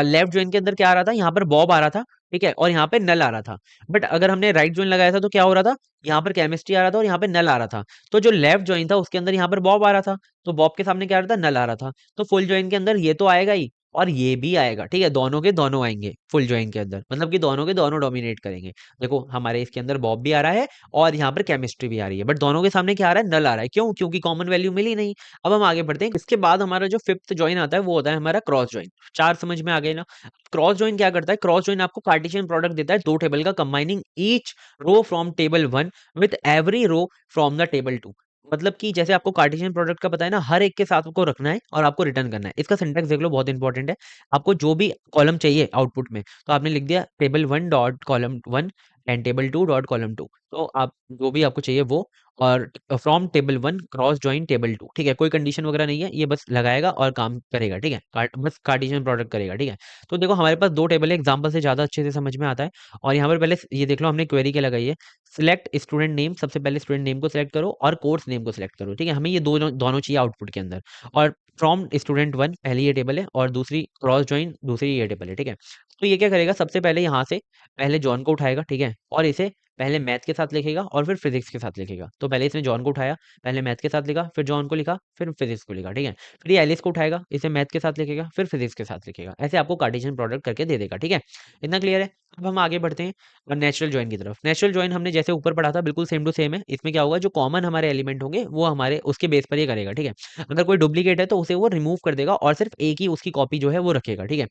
लेफ्ट जॉइन के अंदर क्या आ रहा था, यहाँ पर बॉब आ रहा था। ठीक है, और यहाँ पे नल आ रहा था। बट अगर हमने राइट जॉइन लगाया था तो क्या हो रहा था, यहाँ पर केमिस्ट्री आ रहा था और यहाँ पे नल आ रहा था। तो जो लेफ्ट जॉइन था उसके अंदर यहाँ पर बॉब आ रहा था, तो बॉब के सामने क्या आ रहा था, नल आ रहा था। तो फुल जॉइन के अंदर ये तो आएगा ही, और ये भी आएगा। ठीक है, दोनों के दोनों आएंगे फुल जॉइन के अंदर, मतलब कि दोनों के दोनों डोमिनेट करेंगे। देखो हमारे इसके अंदर बॉब भी आ रहा है और यहाँ पर केमिस्ट्री भी आ रही है, बट दोनों के सामने क्या आ रहा है, नल आ रहा है। क्यों, क्योंकि कॉमन वैल्यू मिली नहीं। अब हम आगे बढ़ते हैं। इसके बाद हमारा जो फिफ्थ जॉइन आता है वो होता है हमारा क्रॉस जॉइन। चार समझ में आ गए ना। क्रॉस जॉइन क्या करता है, क्रॉस जॉइन आपको कार्टेशियन प्रोडक्ट देता है दो टेबल का, combining each row from table 1 with every row from the table 2। मतलब कि जैसे आपको कार्टेशियन प्रोडक्ट का पता है ना, हर एक के साथ आपको रखना है और आपको रिटर्न करना है। इसका सिंटेक्स देख लो, बहुत इंपॉर्टेंट है। आपको जो भी कॉलम चाहिए आउटपुट में, तो आपने लिख दिया table 1 dot column 1 and table 2 dot column 2। तो आप जो भी आपको चाहिए वो, और from table 1 cross join table 2। ठीक है, कोई कंडीशन वगैरह नहीं है, ये बस लगाएगा और काम करेगा। ठीक है, बस कार्टेशियन प्रोडक्ट करेगा। ठीक है, तो देखो हमारे पास दो टेबल है, एग्जांपल से ज्यादा अच्छे से समझ में आता है। और यहाँ पर पहले ये देख लो, हमने क्वेरी क्या लगाई है, सिलेक्ट स्टूडेंट नेम। सबसे पहले स्टूडेंट नेम को सिलेक्ट करो और कोर्स नेम को सिलेक्ट करो। ठीक है, हमें ये दोनों दोनों चाहिए आउटपुट के अंदर। और फ्रॉम स्टूडेंट 1 पहली ये टेबल है, और दूसरी क्रॉस जॉइन दूसरी ये टेबल है। ठीक है, तो ये क्या करेगा, सबसे पहले यहाँ से पहले जॉन को उठाएगा। ठीक है, और इसे पहले मैथ के साथ लिखेगा और फिर फिजिक्स के साथ लिखेगा। तो पहले इसने जॉन को उठाया, पहले मैथ के साथ लिखा, फिर जॉन को लिखा, फिर फिजिक्स को लिखा। ठीक है, फिर ये एलिस को उठाएगा, इसे मैथ के साथ लिखेगा, फिर फिजिक्स के साथ लिखेगा। ऐसे आपको कार्टेशियन प्रोडक्ट करके दे देगा। ठीक है, इतना क्लियर है। अब हम आगे बढ़ते हैं और नेचुरल जॉइन की तरफ। नेचुरल जॉइन हमने जैसे ऊपर पढ़ा था बिल्कुल सेम टू सेम है। इसमें क्या होगा, जो कॉमन हमारे एलिमेंट होंगे वो हमारे उसके बेस पर ये करेगा। ठीक है, अगर कोई डुप्लीकेट है तो उसे वो रिमूव कर देगा और सिर्फ एक ही उसकी कॉपी जो है वो रखेगा। ठीक है,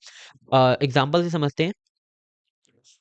एग्जाम्पल से समझते हैं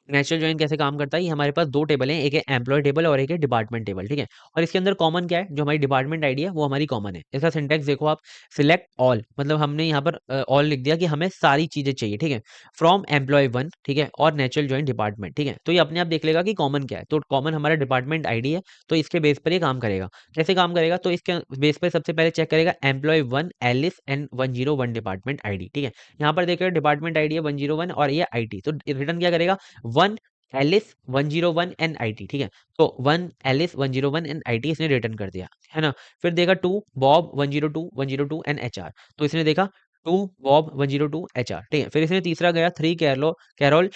नेचुरल जॉइन कैसे काम करता है। ये हमारे पास दो टेबल हैं, एक है एम्प्लॉय टेबल और एक है डिपार्टमेंट टेबल। ठीक है, और इसके अंदर कॉमन क्या है, जो हमारी डिपार्टमेंट आईडी है वो हमारी कॉमन है। इसका सिंटेक्स देखो आप, सिलेक्ट ऑल, मतलब हमने यहाँ पर ऑल लिख दिया कि हमें सारी चीजें चाहिए। ठीक है, फ्रॉम एम्प्लॉय 1। ठीक है, और नेचुरल जॉइन डिपार्टमेंट। ठीक है, तो ये अपने आप देख लेगा कि कॉमन क्या है, तो कॉमन हमारा डिपार्टमेंट आईडी है, तो इसके बेस पर ये काम करेगा। कैसे काम करेगा, तो इसके बेस पर सबसे पहले चेक करेगा employee 1 Alice and 101 department ID. ठीक है, यहाँ पर देखिए डिपार्टमेंट आईडी है 101 और ये आईटी, तो रिटर्न क्या करेगा, 1 एलिस 101 एन आई टी। ठीक है, तो 1 एलिस 101 एन आई टी इसने रिटर्न कर दिया, है ना। फिर देखा 2 बॉब 102 एन एच आर, तो इसने देखा 2 बॉब 102 एच आर। ठीक है, फिर इसने तीसरा गया 3 कैरोल कैरोल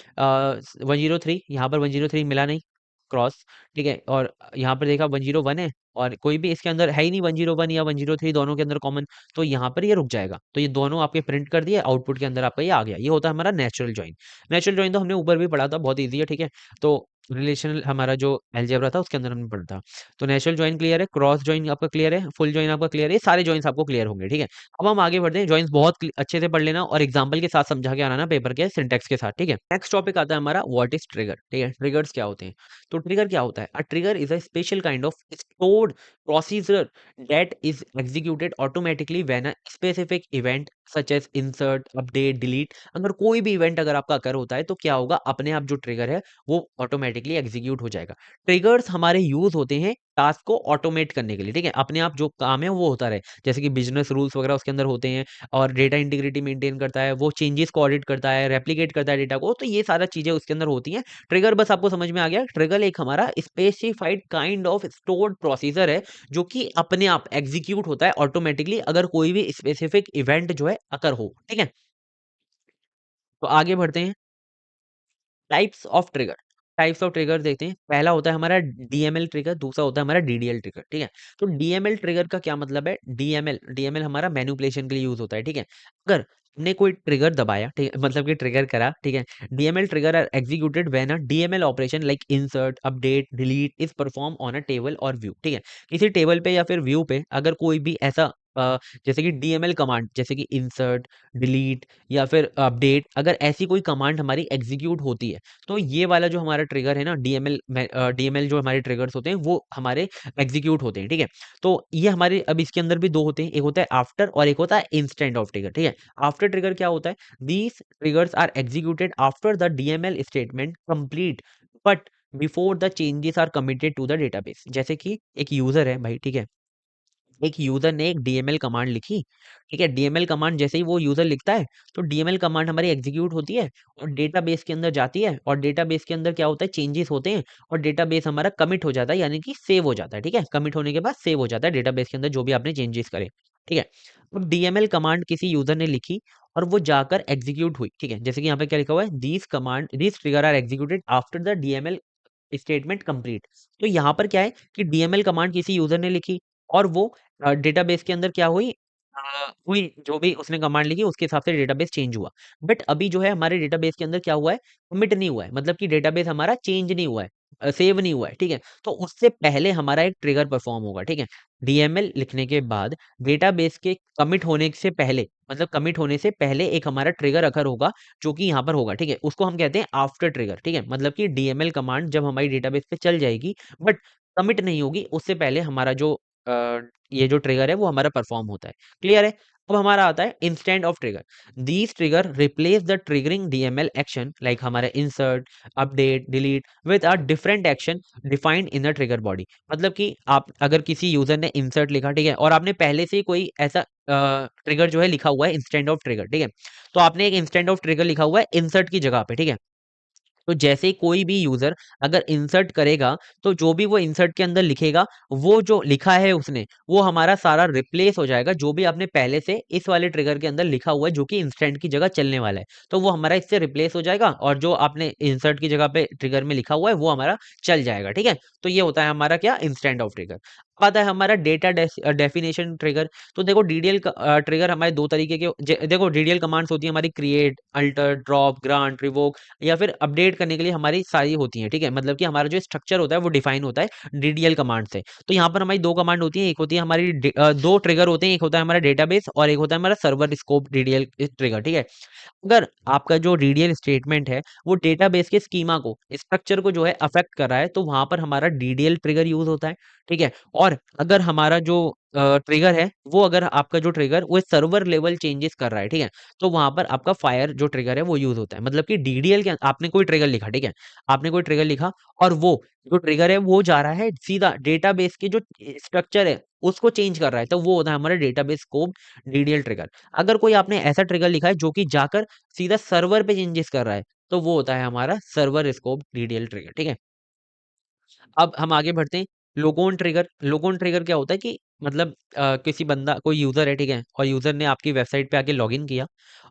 103, यहाँ पर 103 मिला नहीं, क्रॉस। ठीक है, और यहाँ पर देखा 101 है और कोई भी इसके अंदर है ही नहीं 101 या 103 दोनों के अंदर कॉमन, तो यहाँ पर ये रुक जाएगा। तो ये दोनों आपके प्रिंट कर दिए, आउटपुट के अंदर आपका ये आ गया। ये होता है हमारा नेचुरल जॉइन। नेचुरल जॉइन तो हमने ऊपर भी पढ़ा था, बहुत ईजी है, ठीक है। तो रिलेशनल हमारा जो अलजेब्रा था उसके अंदर हमने पढ़ा था। तो नेचुरल जॉइन क्लियर है, क्रॉस जॉइन आपका क्लियर है, फुल जॉइन आपका क्लियर है, ये सारे जॉइंस आपको क्लियर होंगे, ठीक है। अब हम आगे बढ़ते हैं, जॉइंस बहुत अच्छे से पढ़ लेना और एग्जांपल के साथ समझा के आना ना पेपर के सिंटेक्स के साथ, ठीक है। नेक्स्ट टॉपिक आता है हमारा व्हाट इज ट्रिगर, ठीक है। ट्रिगर्स क्या होते हैं? तो ट्रिगर क्या होता है? A trigger is a special kind of stored procedure that is executed automatically when a specific event such as insert, update, delete, अगर कोई भी इवेंट अगर आपका अकर होता है तो क्या होगा, अपने आप जो ट्रिगर है वो ऑटोमेटिकली एग्जीक्यूट हो जाएगा। ट्रिगर्स हमारे यूज होते हैं टास्क को ऑटोमेट करने के लिए, ठीक है। अपने आप जो काम है वो होता रहे, जैसे कि बिजनेस रूल्स वगैरह उसके अंदर होते हैं, और डेटा इंटीग्रिटी मेंटेन करता है, वो चेंजेस को ऑडिट करता है, रेप्लिकेट करता है डेटा को, तो ये सारा चीजें उसके अंदर होती हैं। ट्रिगर बस आपको समझ में आ गया, ट्रिगर एक हमारा specified kind of stored procedure है जो कि अपने आप एग्जीक्यूट होता है ऑटोमेटिकली अगर कोई भी स्पेसिफिक इवेंट जो है अकर हो, ठीक है। तो आगे बढ़ते हैं, types of trigger. Types of trigger देखते हैं। पहला होता है हमारा डीएमएल ट्रिगर, दूसरा होता है हमारा डीडीएल ट्रिगर, ठीक है। तो डीएमएल ट्रिगर का क्या मतलब है? डीएमएल डीएमएल हमारा मैनिपुलेशन के लिए यूज होता है, ठीक है। अगर हमने कोई ट्रिगर दबाया, ठीक है, मतलब कि ट्रिगर करा, ठीक है। DML trigger are executed when a DML operation like insert, update, delete is perform on a table और व्यू, ठीक है। किसी टेबल पे या फिर व्यू पे अगर कोई भी ऐसा जैसे कि डीएमएल कमांड, जैसे कि इंसर्ट, डिलीट या फिर अपडेट, अगर ऐसी कोई कमांड हमारी एग्जीक्यूट होती है, तो ये वाला जो हमारा ट्रिगर है ना, डीएमएल डीएमएल जो हमारे ट्रिगर्स होते हैं वो हमारे एग्जीक्यूट होते हैं, ठीक है। तो ये हमारे अब इसके अंदर भी दो होते हैं, एक होता है आफ्टर और एक होता है इंस्टेंट ऑफ ट्रिगर, ठीक है। आफ्टर ट्रिगर क्या होता है? These triggers are executed after the DML statement complete but before the changes are committed to the database. जैसे कि एक यूजर है भाई, ठीक है, एक यूजर ने एक डीएमएल कमांड लिखी, ठीक है। डीएमएल कमांड जैसे ही वो यूजर लिखता है तो डीएमएल कमांड हमारी एग्जीक्यूट होती है और डेटाबेस के अंदर जाती है, और डेटाबेस के अंदर क्या होता है, चेंजेस होते हैं और डेटाबेस हमारा कमिट हो जाता है, यानी कि सेव हो जाता है, ठीक है। कमिट होने के बाद सेव हो जाता है डेटाबेस के अंदर जो भी आपने चेंजेस करे, ठीक है। अब डीएमएल कमांड किसी यूजर ने लिखी और वो जाकर एग्जीक्यूट हुई, ठीक है। जैसे कि यहाँ पे क्या लिखा हुआ है, these trigger are executed after the DML statement complete. तो यहाँ पर क्या है कि डीएमएल कमांड किसी यूजर ने लिखी और वो डेटाबेस के अंदर क्या हुई, हुई जो भी उसने कमांड लिखी उसके हिसाब से डेटाबेस चेंज हुआ। बट अभी जो है हमारे डेटाबेस के अंदर क्या हुआ है, कमिट नहीं हुआ है, मतलब कि डेटाबेस हमारा चेंज नहीं हुआ है, सेव नहीं हुआ है, ठीक है। तो उससे पहले हमारा एक ट्रिगर परफॉर्म होगा, ठीक है। डीएमएल लिखने के बाद डेटाबेस के कमिट होने से पहले, मतलब कमिट होने से पहले एक हमारा ट्रिगर अकर होगा जो कि यहाँ पर होगा, ठीक है। उसको हम कहते हैं आफ्टर ट्रिगर, ठीक है। मतलब कि डीएमएल कमांड जब हमारी डेटाबेस पे चल जाएगी बट कमिट नहीं होगी, उससे पहले हमारा जो ये जो ट्रिगर है वो हमारा परफॉर्म होता है। क्लियर है? अब हमारा आता है instant of trigger. These trigger replace the triggering DML action like हमारे insert, update, delete with a different action defined in the trigger body. मतलब कि आप अगर किसी यूजर ने इंसर्ट लिखा, ठीक है, और आपने पहले से ही कोई ऐसा ट्रिगर जो है लिखा हुआ है इंस्टेंट ऑफ ट्रिगर, ठीक है। तो आपने एक इंस्टेंट ऑफ ट्रिगर लिखा हुआ है इंसर्ट की जगह पे, ठीक है। तो जैसे ही कोई भी यूजर अगर इंसर्ट करेगा तो जो भी वो इंसर्ट के अंदर लिखेगा, वो जो लिखा है उसने वो हमारा सारा रिप्लेस हो जाएगा जो भी आपने पहले से इस वाले ट्रिगर के अंदर लिखा हुआ है जो कि इंस्टेंट की जगह चलने वाला है, तो वो हमारा इससे रिप्लेस हो जाएगा और जो आपने इंसर्ट की जगह पे ट्रिगर में लिखा हुआ है वो हमारा चल जाएगा, ठीक है। तो ये होता है हमारा क्या, इंस्टेंट ऑफ ट्रिगर। अब आता है हमारा डेटा डेफिनेशन ट्रिगर। तो देखो डीडीएल ट्रिगर हमारे दो तरीके के देखो डीडीएल कमांड्स होती है हमारी, create, alter, drop, grant, revoke या फिर अपडेट करने के लिए हमारी सारी होती है, ठीक है। मतलब कि हमारा जो स्ट्रक्चर होता है वो डिफाइन होता है डीडीएल कमांड से। तो यहाँ पर हमारी दो कमांड होती है, एक होती है हमारी दो ट्रिगर होते हैं, एक होता है हमारा डेटाबेस और एक होता है हमारा सर्वर स्कोप डीडीएल ट्रिगर, ठीक है। अगर आपका जो डीडीएल स्टेटमेंट है वो डेटाबेस के स्कीमा को, स्ट्रक्चर को जो है अफेक्ट कर रहा है, तो वहां पर हमारा डीडीएल ट्रिगर यूज होता है, ठीक है। और अगर हमारा जो ट्रिगर है वो, अगर आपका जो ट्रिगर वो सर्वर लेवल चेंजेस कर रहा है, ठीक है, तो वहां पर आपका फायर जो ट्रिगर है वो यूज होता है। मतलब कि डीडीएल के आपने कोई ट्रिगर लिखा, ठीक है, आपने कोई ट्रिगर लिखा और वो जो ट्रिगर है वो जा रहा है सीधा डेटाबेस के जो स्ट्रक्चर है उसको चेंज कर रहा है, तो वो होता है हमारा डेटाबेस स्कोप डीडीएल ट्रिगर। अगर कोई आपने ऐसा ट्रिगर लिखा है जो कि जाकर सीधा सर्वर पे चेंजेस कर रहा है, तो वो होता है हमारा सर्वर स्कोप डीडीएल ट्रिगर, ठीक है। अब हम आगे बढ़ते हैं, लोगोन ट्रिगर क्या होता है कि मतलब किसी बंदा कोई यूजर है, ठीक है, और यूजर ने आपकी वेबसाइट पे आके लॉगिन किया।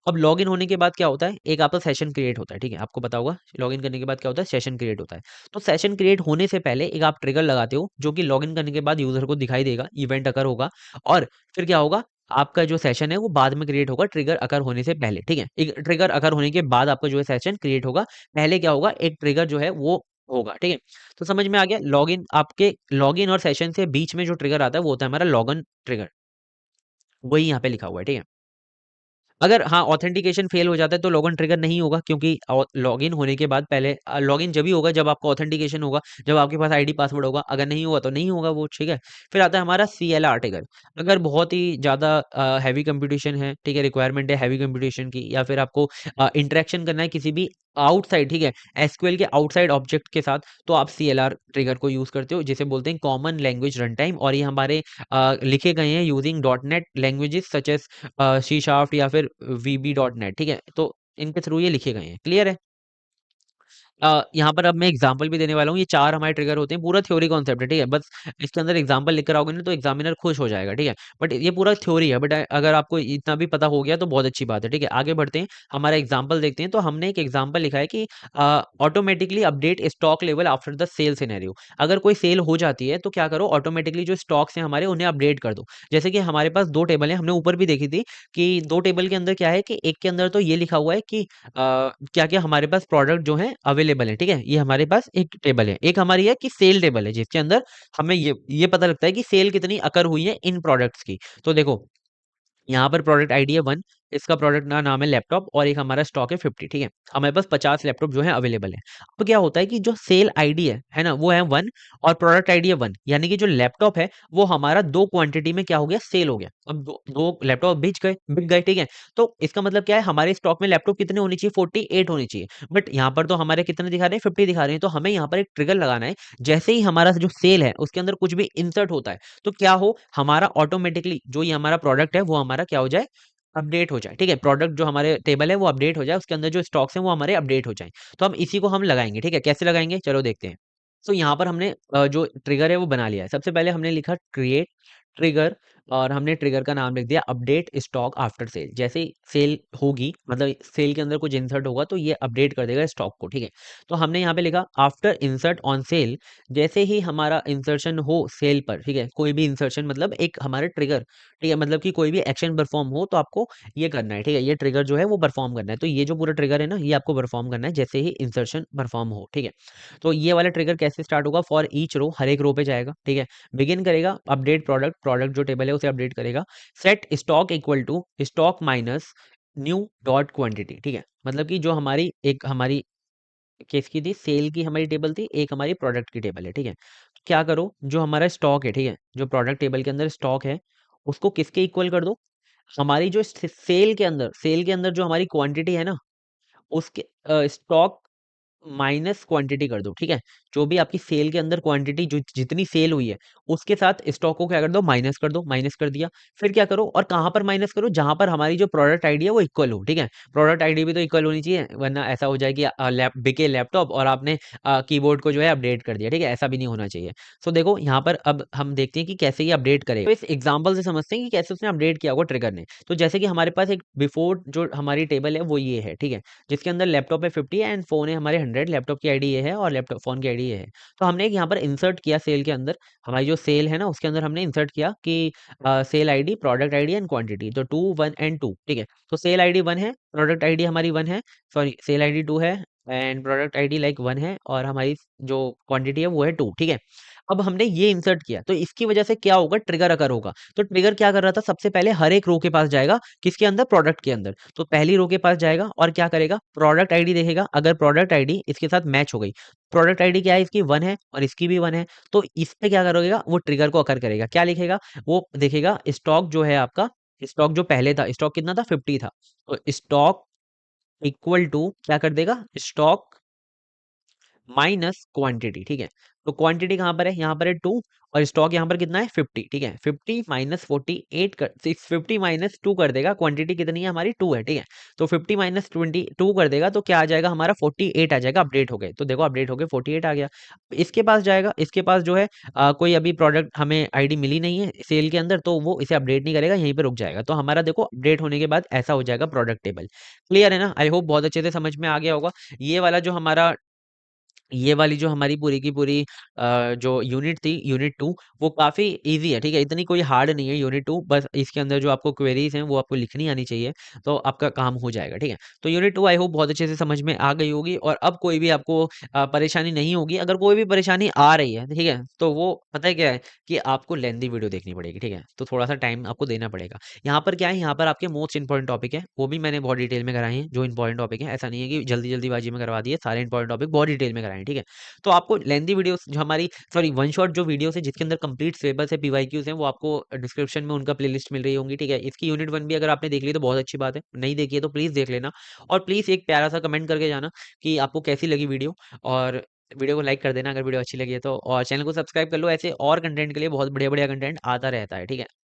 अब लॉगिन होने के बाद क्या होता है, एक आपका सेशन क्रिएट होता है, ठीक है, आपको पता होगा लॉगिन करने के बाद क्या होता है, सेशन क्रिएट होता है। तो सेशन क्रिएट होने से पहले एक आप ट्रिगर लगाते हो जो कि लॉगिन करने के बाद यूजर को दिखाई देगा, इवेंट अकर होगा। और फिर क्या होगा, आपका जो सेशन है वो बाद में क्रिएट होगा ट्रिगर अकर होने से पहले, ठीक है। एक ट्रिगर अकर होने के बाद आपका जो है सेशन क्रिएट होगा, पहले क्या होगा, एक ट्रिगर जो है वो होगा, ठीक है। तो समझ में आ गया, लॉगिन आपके लॉगिन और सेशन से बीच में जो ट्रिगर आता है वो होता है हमारा लॉगिन ट्रिगर, वही यहाँ पे लिखा हुआ है, ठीक है। अगर हाँ ऑथेंटिकेशन फेल हो जाता है तो लॉगिन ट्रिगर नहीं होगा, क्योंकि लॉगिन होने के बाद पहले लॉगिन जब ही होगा जब आपका ऑथेंटिकेशन होगा, जब आपके पास आईडी पासवर्ड होगा, अगर नहीं हुआ तो नहीं होगा वो, ठीक है। फिर आता है हमारा CLR ट्रिगर। अगर बहुत ही ज्यादा हैवी कंप्यूटेशन है, ठीक है, रिक्वायरमेंट है हैवी कंप्यूटेशन की, या फिर आपको इंटरेक्शन करना है किसी भी आउटसाइड, ठीक है, एसक्यूएल के आउटसाइड ऑब्जेक्ट के साथ, तो आप CLR ट्रिगर को यूज करते हो, जिसे बोलते हैं कॉमन लैंग्वेज रन टाइम। और ये हमारे लिखे गए हैं using .NET languages such as C sharp या फिर VB.NET, ठीक है। तो इनके थ्रू ये लिखे गए हैं, क्लियर है। यहाँ पर अब मैं एग्जांपल भी देने वाला हूँ। ये 4 हमारे ट्रिगर होते हैं, पूरा थ्योरी कॉन्सेप्ट है, ठीक है। बस इसके अंदर एग्जांपल लिखकर आओगे ना तो एग्जामिनर खुश हो जाएगा, ठीक है। बट ये पूरा थ्योरी है, बट अगर आपको इतना भी पता हो गया तो बहुत अच्छी बात है, ठीक है। आगे बढ़ते हैं, हमारा एग्जाम्पल देखते हैं। तो हमने एक एग्जाम्पल लिखा है कि automatically update stock level after the sale scenario. अगर कोई सेल हो जाती है तो क्या करो, ऑटोमेटिकली जो स्टॉक्स हैं हमारे उन्हें अपडेट कर दो। जैसे कि हमारे पास 2 टेबल है, हमने ऊपर भी देखी थी कि 2 टेबल के अंदर क्या है कि एक के अंदर तो ये लिखा हुआ है कि क्या-क्या हमारे पास प्रोडक्ट जो हैं अवेलेबल है, ठीक है? ये हमारे पास एक टेबल है। एक हमारी है कि सेल टेबल है, जिसके अंदर हमें ये पता लगता है कि सेल कितनी अकर हुई है इन प्रोडक्ट्स की। तो देखो, यहाँ पर प्रोडक्ट आईडी है 1, इसका प्रोडक्ट का नाम है लैपटॉप, और एक हमारा स्टॉक है 50, ठीक है। हमारे पास 50 लैपटॉप जो है अवेलेबल है। अब क्या होता है कि जो सेल आईडी है ना, वो है 1, और प्रोडक्ट आईडी है 1, यानी कि जो लैपटॉप है वो हमारा 2 क्वांटिटी में क्या हो गया, सेल हो गया। अब दो लैपटॉप बिक गए, ठीक है। तो इसका मतलब क्या है, हमारे स्टॉक में लैपटॉप कितने होने चाहिए, 48 होनी चाहिए। बट यहाँ पर तो हमारे कितने दिखा रहे हैं, 50 दिखा रहे हैं। तो हमें यहाँ पर एक ट्रिगर लगाना है, जैसे ही हमारा जो सेल है उसके अंदर कुछ भी इंसर्ट होता है, तो क्या हो, हमारा ऑटोमेटिकली जो ये हमारा प्रोडक्ट है वो हमारा क्या हो जाए, अपडेट हो जाए, ठीक है। प्रोडक्ट जो हमारे टेबल है वो अपडेट हो जाए, उसके अंदर जो स्टॉक्स हैं वो हमारे अपडेट हो जाएं। तो हम इसी को हम लगाएंगे, ठीक है। कैसे लगाएंगे, चलो देखते हैं। तो यहाँ पर हमने जो ट्रिगर है वो बना लिया है। सबसे पहले हमने लिखा क्रिएट ट्रिगर, और हमने ट्रिगर का नाम लिख दिया अपडेट स्टॉक आफ्टर सेल। जैसे ही सेल होगी, मतलब सेल के अंदर कुछ इंसर्ट होगा तो ये अपडेट कर देगा स्टॉक को, ठीक है। तो हमने यहाँ पे लिखा आफ्टर इंसर्ट ऑन सेल। जैसे ही हमारा इंसर्शन हो सेल पर, ठीक है, कोई भी इंसर्शन मतलब एक हमारे ट्रिगर, ठीक है, मतलब कि कोई भी एक्शन परफॉर्म हो तो आपको ये करना है, ठीक है। ये ट्रिगर जो है वो परफॉर्म करना है। तो ये जो पूरा ट्रिगर है ना, ये आपको परफॉर्म करना है जैसे ही इंसर्शन परफॉर्म हो, ठीक है। तो ये वाला ट्रिगर कैसे स्टार्ट होगा, फॉर ईच रो, हर एक रो पे जाएगा, ठीक है। बिगिन करेगा अपडेट प्रोडक्ट, प्रोडक्ट जो टेबल है उसे अपडेट करेगा। Set stock equal to stock minus new dot quantity, ठीक है। मतलब कि जो हमारी एक हमारी किसकी थी, सेल की हमारी टेबल थी, एक हमारी प्रोडक्ट की टेबल है, ठीक है। तो क्या करो, जो हमारा स्टॉक है, ठीक है, जो प्रोडक्ट टेबल के अंदर स्टॉक है उसको किसके इक्वल कर दो, हमारी जो सेल के अंदर जो हमारी क्वांटिटी है ना, उसके स्टॉक माइनस क्वांटिटी कर दो, ठीक है। जो भी आपकी सेल के अंदर क्वांटिटी जो जितनी सेल हुई है उसके साथ स्टॉक को क्या कर दो, माइनस कर दो। माइनस कर दिया, फिर क्या करो, और कहां पर माइनस करो, जहां पर हमारी जो प्रोडक्ट आईडी है वो इक्वल हो, ठीक है। प्रोडक्ट आईडी भी तो इक्वल होनी चाहिए, वरना ऐसा हो जाए कि बिके लैपटॉप और आपने कीबोर्ड को जो है अपडेट कर दिया, ठीक है, ऐसा भी नहीं होना चाहिए। सो देखो यहाँ पर अब हम देखते हैं कि कैसे ये अपडेट करेगा। तो इस एग्जाम्पल से समझते हैं कि कैसे उसने अपडेट किया होगा ट्रिगर ने। तो जैसे कि हमारे पास एक बिफोर जो हमारी टेबल है वो ये है, ठीक है, जिसके अंदर लैपटॉप है 50 एंड फोन है हमारे 100। लैपटॉप की आईडी ये है और लैपटॉप फोन की आईडी ये है। तो हमने एक यहाँ पर इंसर्ट किया सेल के अंदर, हमारी जो सेल है ना उसके अंदर हमने इंसर्ट किया कि sale ID, product ID and quantity, तो 2 1 एंड 2, ठीक है। तो सेल आईडी 1 है, प्रोडक्ट आईडी हमारी 1 है, सॉरी सेल आईडी 2 है, एंड प्रोडक्ट आईडी लाइक 1 है, और हमारी जो क्वांटिटी है वो है 2, ठीक है। अब हमने ये इंसर्ट किया तो इसकी वजह से क्या होगा, ट्रिगर अगर होगा। तो ट्रिगर क्या कर रहा था, सबसे पहले हर एक रो के पास जाएगा, किसके अंदर, प्रोडक्ट के अंदर। तो पहली रो के पास जाएगा और क्या करेगा, प्रोडक्ट आईडी देखेगा। अगर प्रोडक्ट आईडी इसके साथ मैच हो गई, प्रोडक्ट आईडी क्या है, इसकी 1 है और इसकी भी 1 है, तो इस पे क्या करेगा, वो ट्रिगर को अकर करेगा। क्या लिखेगा, वो देखेगा स्टॉक जो है आपका, स्टॉक जो पहले था, स्टॉक कितना था, 50 था, तो स्टॉक इक्वल टू क्या कर देगा, स्टॉक माइनस क्वांटिटी, ठीक है। तो क्वांटिटी कहाँ पर है, यहाँ पर है 2, और स्टॉक यहाँ पर कितना है 50, ठीक है। 50 माइनस 48 कर 50 माइनस 2 कर देगा, क्वांटिटी कितनी है हमारी 2 है, ठीक है। तो 50 माइनस 22 कर देगा तो क्या आ जाएगा हमारा 48 आ जाएगा, अपडेट हो गए। तो देखो अपडेट हो गए 48 आ गया। इसके पास जाएगा, इसके पास जो है कोई अभी प्रोडक्ट हमें आईडी मिली नहीं है सेल के अंदर, तो वो इसे अपडेट नहीं करेगा, यहीं पे रुक जाएगा। तो हमारा देखो अपडेट होने के बाद ऐसा हो जाएगा प्रोडक्ट टेबल। क्लियर है ना? आई होप बहुत अच्छे से समझ में आ गया होगा। ये वाला जो हमारा ये वाली जो हमारी पूरी की पूरी जो यूनिट थी, यूनिट 2, वो काफ़ी ईज़ी है, ठीक है? इतनी कोई हार्ड नहीं है यूनिट 2, बस इसके अंदर जो आपको क्वेरीज़ हैं, वो आपको लिखनी आनी चाहिए, तो आपका काम हो जाएगा, ठीक है? तो यूनिट 2 आई होप बहुत अच्छे से समझ में आ गई होगी, और अब कोई भी आपको परेशानी नहीं होगी। अगर कोई भी परेशानी आ रही है, ठीक है? तो वो पता है क्या है कि आपको लेंथी वीडियो देखनी पड़ेगी, ठीक है? तो थोड़ा-सा टाइम आपको देना पड़ेगा। यहाँ पर क्या है, यहाँ पर आपके मोस्ट इम्पोर्टेंट टॉपिक है, वो भी मैंने बहुत डिटेल में कराए हैं, जो इम्पोर्टेंट टॉपिक है। ऐसा नहीं है कि जल्दी-जल्दीबाजी में करवा दिए, सारे इम्पोर्टेंट टॉपिक बहुत डिटेल में कराए हैं, ठीक है? तो आपको लेंथी वीडियोस जो हमारी सॉरी वन शॉट जो वीडियोस है जिसके अंदर कंप्लीट सिलेबस है, पीवाईक्यूज हैं, वो आपको डिस्क्रिप्शन में उनका प्लेलिस्ट मिल रही होंगी, ठीक है। इसकी यूनिट 1 भी अगर आपने देख ली तो बहुत अच्छी बात है, नहीं देखी है तो प्लीज़ देख लेना, और प्लीज़ एक प्यारा सा कमेंट करके जाना कि आपको कैसी लगी वीडियो, और वीडियो को लाइक कर देना अगर वीडियो अच्छी लगी है तो, और चैनल को सब्सक्राइब कर लो, ऐसे और कंटेंट के लिए बहुत बढ़िया-बढ़िया कंटेंट आता रहता है, ठीक है।